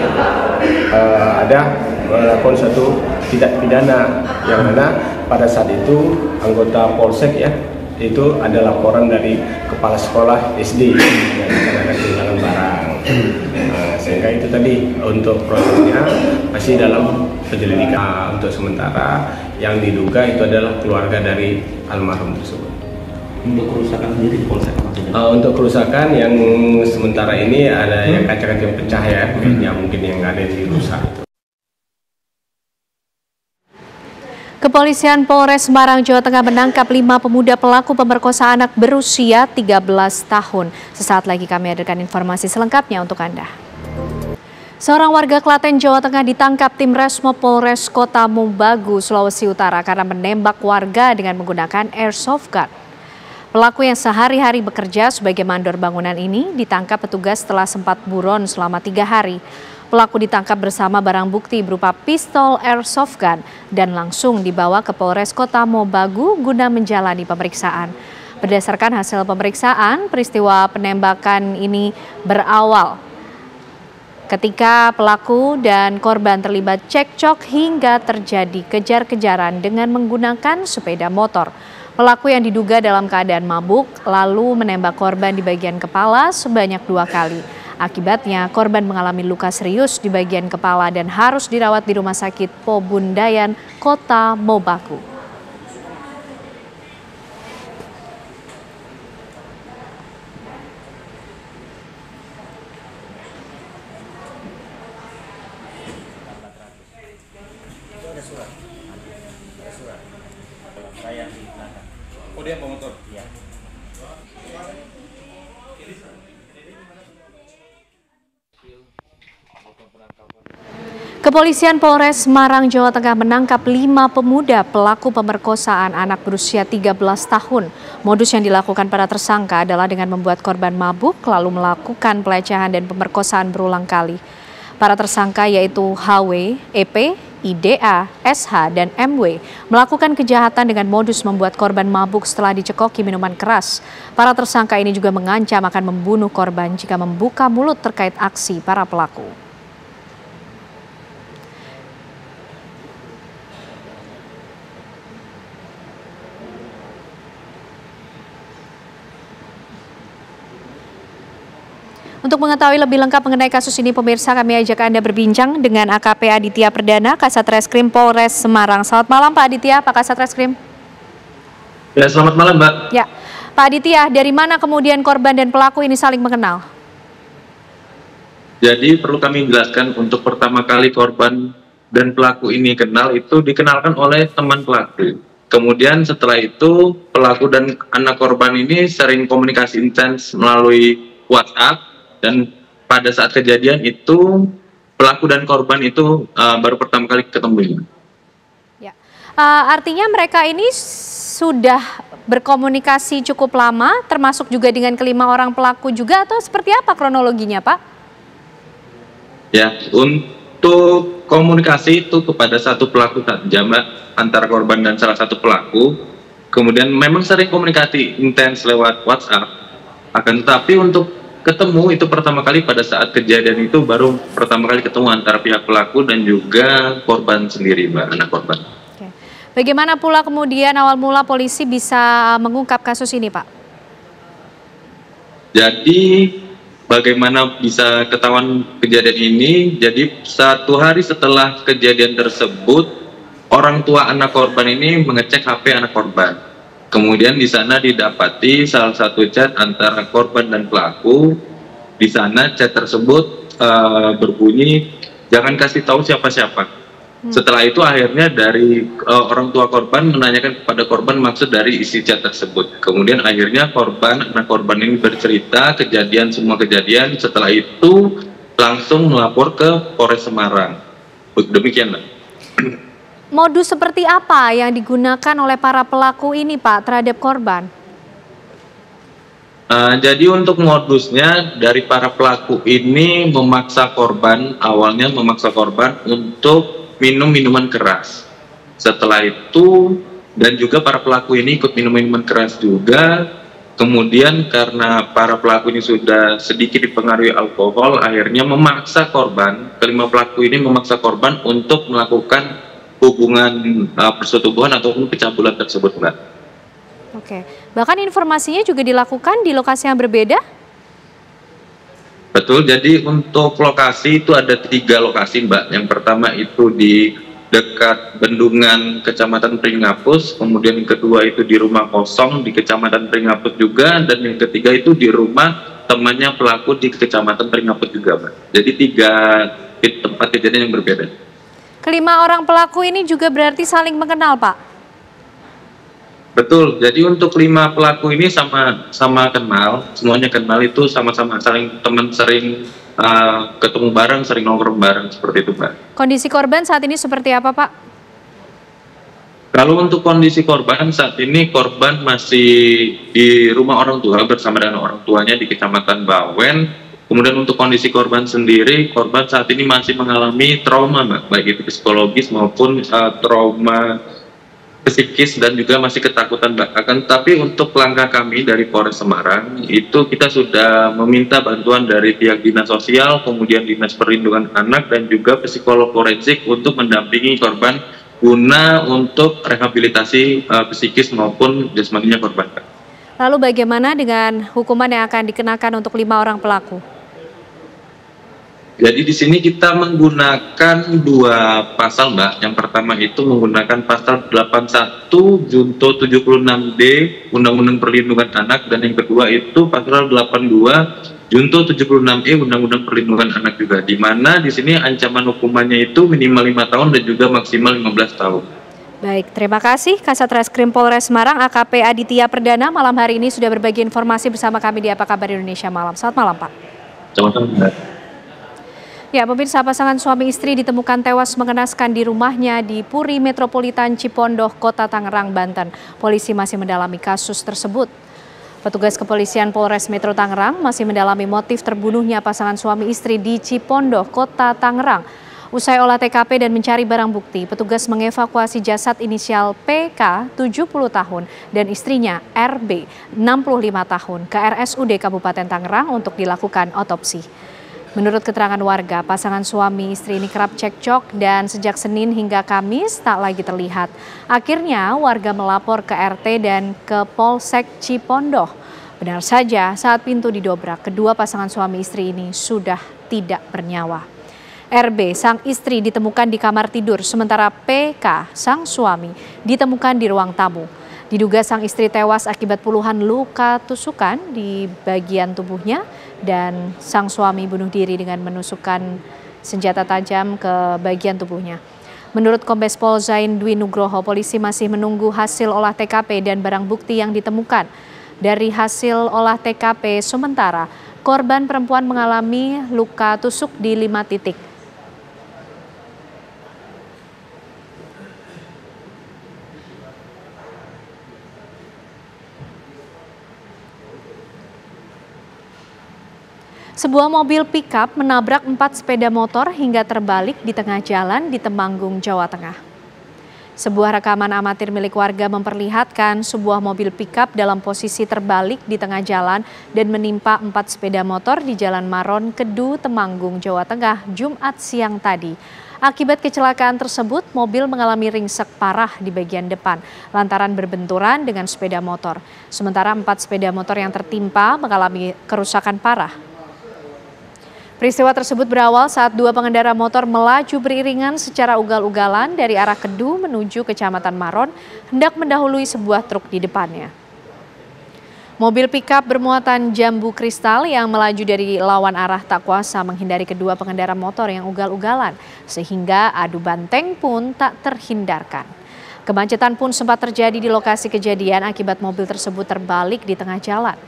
ada melakukan satu tindak pidana yang mana pada saat itu anggota polsek ya itu ada laporan dari kepala sekolah SD yang ada kehilangan barang. Sehingga itu tadi untuk prosesnya masih dalam penyelidikan. Untuk sementara yang diduga itu adalah keluarga dari almarhum tersebut. Untuk kerusakan sendiri di polsek untuk kerusakan yang sementara ini ada yang kaca-kaca pecah ya, yang mungkin yang ada di rusak. Kepolisian Polres Semarang, Jawa Tengah menangkap 5 pemuda pelaku pemerkosaan anak berusia 13 tahun. Sesaat lagi kami hadirkan informasi selengkapnya untuk Anda. Seorang warga Klaten, Jawa Tengah ditangkap tim Resmo Polres Kota Mobagu, Sulawesi Utara karena menembak warga dengan menggunakan airsoft gun. Pelaku yang sehari-hari bekerja sebagai mandor bangunan ini ditangkap petugas setelah sempat buron selama 3 hari. Pelaku ditangkap bersama barang bukti berupa pistol airsoft gun dan langsung dibawa ke Polres Kota Mobagu guna menjalani pemeriksaan. Berdasarkan hasil pemeriksaan, peristiwa penembakan ini berawal ketika pelaku dan korban terlibat cekcok hingga terjadi kejar-kejaran dengan menggunakan sepeda motor. Pelaku yang diduga dalam keadaan mabuk lalu menembak korban di bagian kepala sebanyak 2 kali. Akibatnya korban mengalami luka serius di bagian kepala dan harus dirawat di Rumah Sakit Pobundayan, Kota Mobagu. Oh, dia pemotor? Iya. Kepolisian Polres Semarang, Jawa Tengah menangkap 5 pemuda pelaku pemerkosaan anak berusia 13 tahun. Modus yang dilakukan para tersangka adalah dengan membuat korban mabuk lalu melakukan pelecehan dan pemerkosaan berulang kali. Para tersangka yaitu HW, EP, IDA, SH, dan MW melakukan kejahatan dengan modus membuat korban mabuk setelah dicekoki minuman keras. Para tersangka ini juga mengancam akan membunuh korban jika membuka mulut terkait aksi para pelaku. Untuk mengetahui lebih lengkap mengenai kasus ini, pemirsa, kami ajak Anda berbincang dengan AKP Aditya Perdana, Kasat Reskrim Polres Semarang. Selamat malam Pak Aditya, Pak Kasat Reskrim. Ya, selamat malam Mbak. Ya, Pak Aditya, dari mana kemudian korban dan pelaku ini saling mengenal? Jadi perlu kami jelaskan, untuk pertama kali korban dan pelaku ini kenal itu dikenalkan oleh teman pelaku. Kemudian setelah itu pelaku dan anak korban ini sering komunikasi intens melalui WhatsApp. Dan pada saat kejadian itu pelaku dan korban itu baru pertama kali ketemu. Ya. Artinya mereka ini sudah berkomunikasi cukup lama, termasuk juga dengan kelima orang pelaku juga, atau seperti apa kronologinya, Pak? Ya, untuk komunikasi itu kepada satu pelaku jamak antara korban dan salah satu pelaku. Kemudian memang sering komunikasi intens lewat WhatsApp. Akan tetapi untuk ketemu itu pertama kali pada saat kejadian itu baru pertama kali ketemu antara pihak pelaku dan juga korban sendiri, Mbak, anak korban. Oke. Bagaimana pula kemudian awal mula polisi bisa mengungkap kasus ini, Pak? Jadi bagaimana bisa ketahuan kejadian ini? Jadi 1 hari setelah kejadian tersebut, orang tua anak korban ini mengecek HP anak korban. Kemudian di sana didapati salah satu chat antara korban dan pelaku. Di sana chat tersebut berbunyi, jangan kasih tahu siapa-siapa. Setelah itu akhirnya dari orang tua korban menanyakan kepada korban maksud dari isi chat tersebut. Kemudian akhirnya anak korban ini bercerita semua kejadian. Setelah itu langsung melapor ke Polres Semarang. Demikian, Mbak. Modus seperti apa yang digunakan oleh para pelaku ini, Pak, terhadap korban? Jadi untuk modusnya dari para pelaku ini awalnya memaksa korban untuk minum minuman keras. Setelah itu, dan juga para pelaku ini ikut minum minuman keras juga. Kemudian karena para pelaku ini sudah sedikit dipengaruhi alkohol, akhirnya kelima pelaku ini memaksa korban untuk melakukan hubungan persetubuhan ataupun pencabulan tersebut, Mbak. Oke, bahkan informasinya juga dilakukan di lokasi yang berbeda? Betul, jadi untuk lokasi itu ada 3 lokasi, Mbak. Yang pertama itu di dekat Bendungan, Kecamatan Pringapus, kemudian yang kedua itu di rumah kosong di Kecamatan Pringapus juga, dan yang ketiga itu di rumah temannya pelaku di Kecamatan Pringapus juga, Mbak. Jadi 3 tempat kejadian yang berbeda. Kelima orang pelaku ini juga berarti saling mengenal, Pak? Betul, jadi untuk 5 pelaku ini sama kenal, semuanya kenal, itu sama-sama saling teman, sering ketemu bareng, sering nongkrong bareng, seperti itu, Mbak. Kondisi korban saat ini seperti apa, Pak? Kalau untuk kondisi korban saat ini, korban masih di rumah orang tua bersama dengan orang tuanya di Kecamatan Bawen. Kemudian untuk kondisi korban sendiri, korban saat ini masih mengalami trauma, Mbak, baik itu psikologis maupun trauma psikis, dan juga masih ketakutan, Mbak. Tapi untuk langkah kami dari Polres Semarang itu kita sudah meminta bantuan dari pihak Dinas Sosial, kemudian Dinas Perlindungan Anak, dan juga psikolog forensik untuk mendampingi korban guna untuk rehabilitasi psikis maupun jasmaninya korban, Mbak. Lalu bagaimana dengan hukuman yang akan dikenakan untuk 5 orang pelaku? Jadi di sini kita menggunakan 2 pasal, Mbak. Yang pertama itu menggunakan pasal 81 junto 76D Undang-Undang Perlindungan Anak, dan yang kedua itu pasal 82 junto 76E Undang-Undang Perlindungan Anak juga. Di mana di sini ancaman hukumannya itu minimal 5 tahun dan juga maksimal 15 tahun. Baik, terima kasih Kasat Reskrim Polres Semarang AKP Aditya Perdana malam hari ini sudah berbagi informasi bersama kami di Apa Kabar Indonesia Malam. Selamat malam, Pak. Selamat malam, Mbak. Ya, pemirsa, pasangan suami istri ditemukan tewas mengenaskan di rumahnya di Puri Metropolitan Cipondoh, Kota Tangerang, Banten. Polisi masih mendalami kasus tersebut. Petugas kepolisian Polres Metro Tangerang masih mendalami motif terbunuhnya pasangan suami istri di Cipondoh, Kota Tangerang. Usai olah TKP dan mencari barang bukti, petugas mengevakuasi jasad inisial PK 70 tahun dan istrinya RB 65 tahun ke RSUD Kabupaten Tangerang untuk dilakukan otopsi. Menurut keterangan warga, pasangan suami istri ini kerap cekcok dan sejak Senin hingga Kamis tak lagi terlihat. Akhirnya warga melapor ke RT dan ke Polsek Cipondoh. Benar saja, saat pintu didobrak, kedua pasangan suami istri ini sudah tidak bernyawa. RB, sang istri, ditemukan di kamar tidur, sementara PK, sang suami, ditemukan di ruang tamu. Diduga sang istri tewas akibat puluhan luka tusukan di bagian tubuhnya dan sang suami bunuh diri dengan menusukkan senjata tajam ke bagian tubuhnya. Menurut Kombes Pol Zain Dwi Nugroho, polisi masih menunggu hasil olah TKP dan barang bukti yang ditemukan. Dari hasil olah TKP sementara, korban perempuan mengalami luka tusuk di 5 titik. Sebuah mobil pickup menabrak 4 sepeda motor hingga terbalik di tengah jalan di Temanggung, Jawa Tengah. Sebuah rekaman amatir milik warga memperlihatkan sebuah mobil pickup dalam posisi terbalik di tengah jalan dan menimpa 4 sepeda motor di Jalan Maron, Kedu, Temanggung, Jawa Tengah, Jumat siang tadi. Akibat kecelakaan tersebut, mobil mengalami ringsek parah di bagian depan lantaran berbenturan dengan sepeda motor. Sementara 4 sepeda motor yang tertimpa mengalami kerusakan parah. Peristiwa tersebut berawal saat 2 pengendara motor melaju beriringan secara ugal-ugalan dari arah Kedu menuju Kecamatan Maron, hendak mendahului sebuah truk di depannya. Mobil pickup bermuatan jambu kristal yang melaju dari lawan arah tak kuasa menghindari kedua pengendara motor yang ugal-ugalan, sehingga adu banteng pun tak terhindarkan. Kemacetan pun sempat terjadi di lokasi kejadian akibat mobil tersebut terbalik di tengah jalan.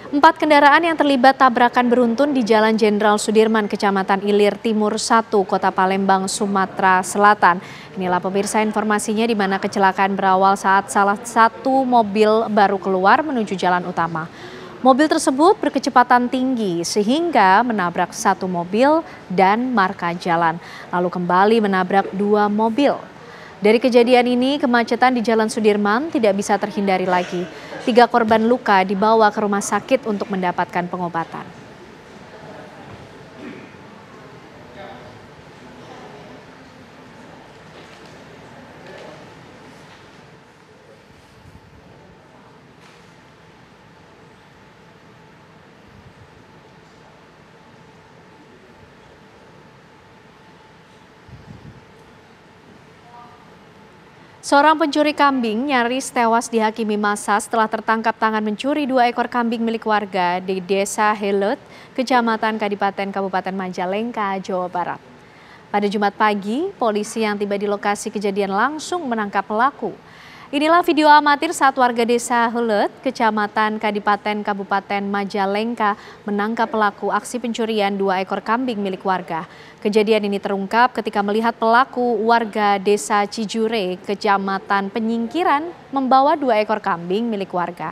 Empat kendaraan yang terlibat tabrakan beruntun di Jalan Jenderal Sudirman, Kecamatan Ilir Timur 1, Kota Palembang, Sumatera Selatan. Inilah pemirsa informasinya, di mana kecelakaan berawal saat salah satu mobil baru keluar menuju jalan utama. Mobil tersebut berkecepatan tinggi sehingga menabrak satu mobil dan marka jalan, lalu kembali menabrak dua mobil. Dari kejadian ini, kemacetan di Jalan Sudirman tidak bisa terhindari lagi. 3 korban luka dibawa ke rumah sakit untuk mendapatkan pengobatan. Seorang pencuri kambing nyaris tewas dihakimi massa setelah tertangkap tangan mencuri 2 ekor kambing milik warga di Desa Helet, Kecamatan Kadipaten, Kabupaten Majalengka, Jawa Barat. Pada Jumat pagi, polisi yang tiba di lokasi kejadian langsung menangkap pelaku. Inilah video amatir saat warga Desa Helet, Kecamatan Kadipaten, Kabupaten Majalengka menangkap pelaku aksi pencurian 2 ekor kambing milik warga. Kejadian ini terungkap ketika melihat pelaku warga Desa Cijure, Kecamatan Penyingkiran, membawa 2 ekor kambing milik warga.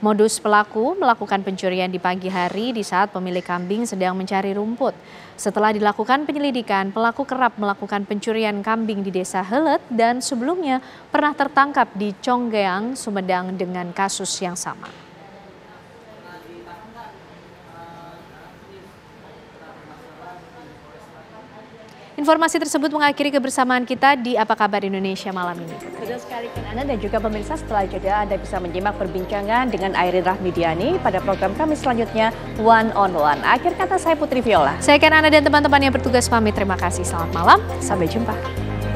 Modus pelaku melakukan pencurian di pagi hari di saat pemilik kambing sedang mencari rumput. Setelah dilakukan penyelidikan, pelaku kerap melakukan pencurian kambing di Desa Helet dan sebelumnya pernah tertangkap di Conggeang, Sumedang dengan kasus yang sama. Informasi tersebut mengakhiri kebersamaan kita di Apa Kabar Indonesia malam ini. Betul sekali Anda dan juga pemirsa, setelah jeda Anda bisa menyimak perbincangan dengan Airin Rahmidiani pada program kami selanjutnya One on One. Akhir kata saya Putri Viola. Saya Ken Ana dan teman-teman yang bertugas pamit. Terima kasih. Selamat malam. Sampai jumpa.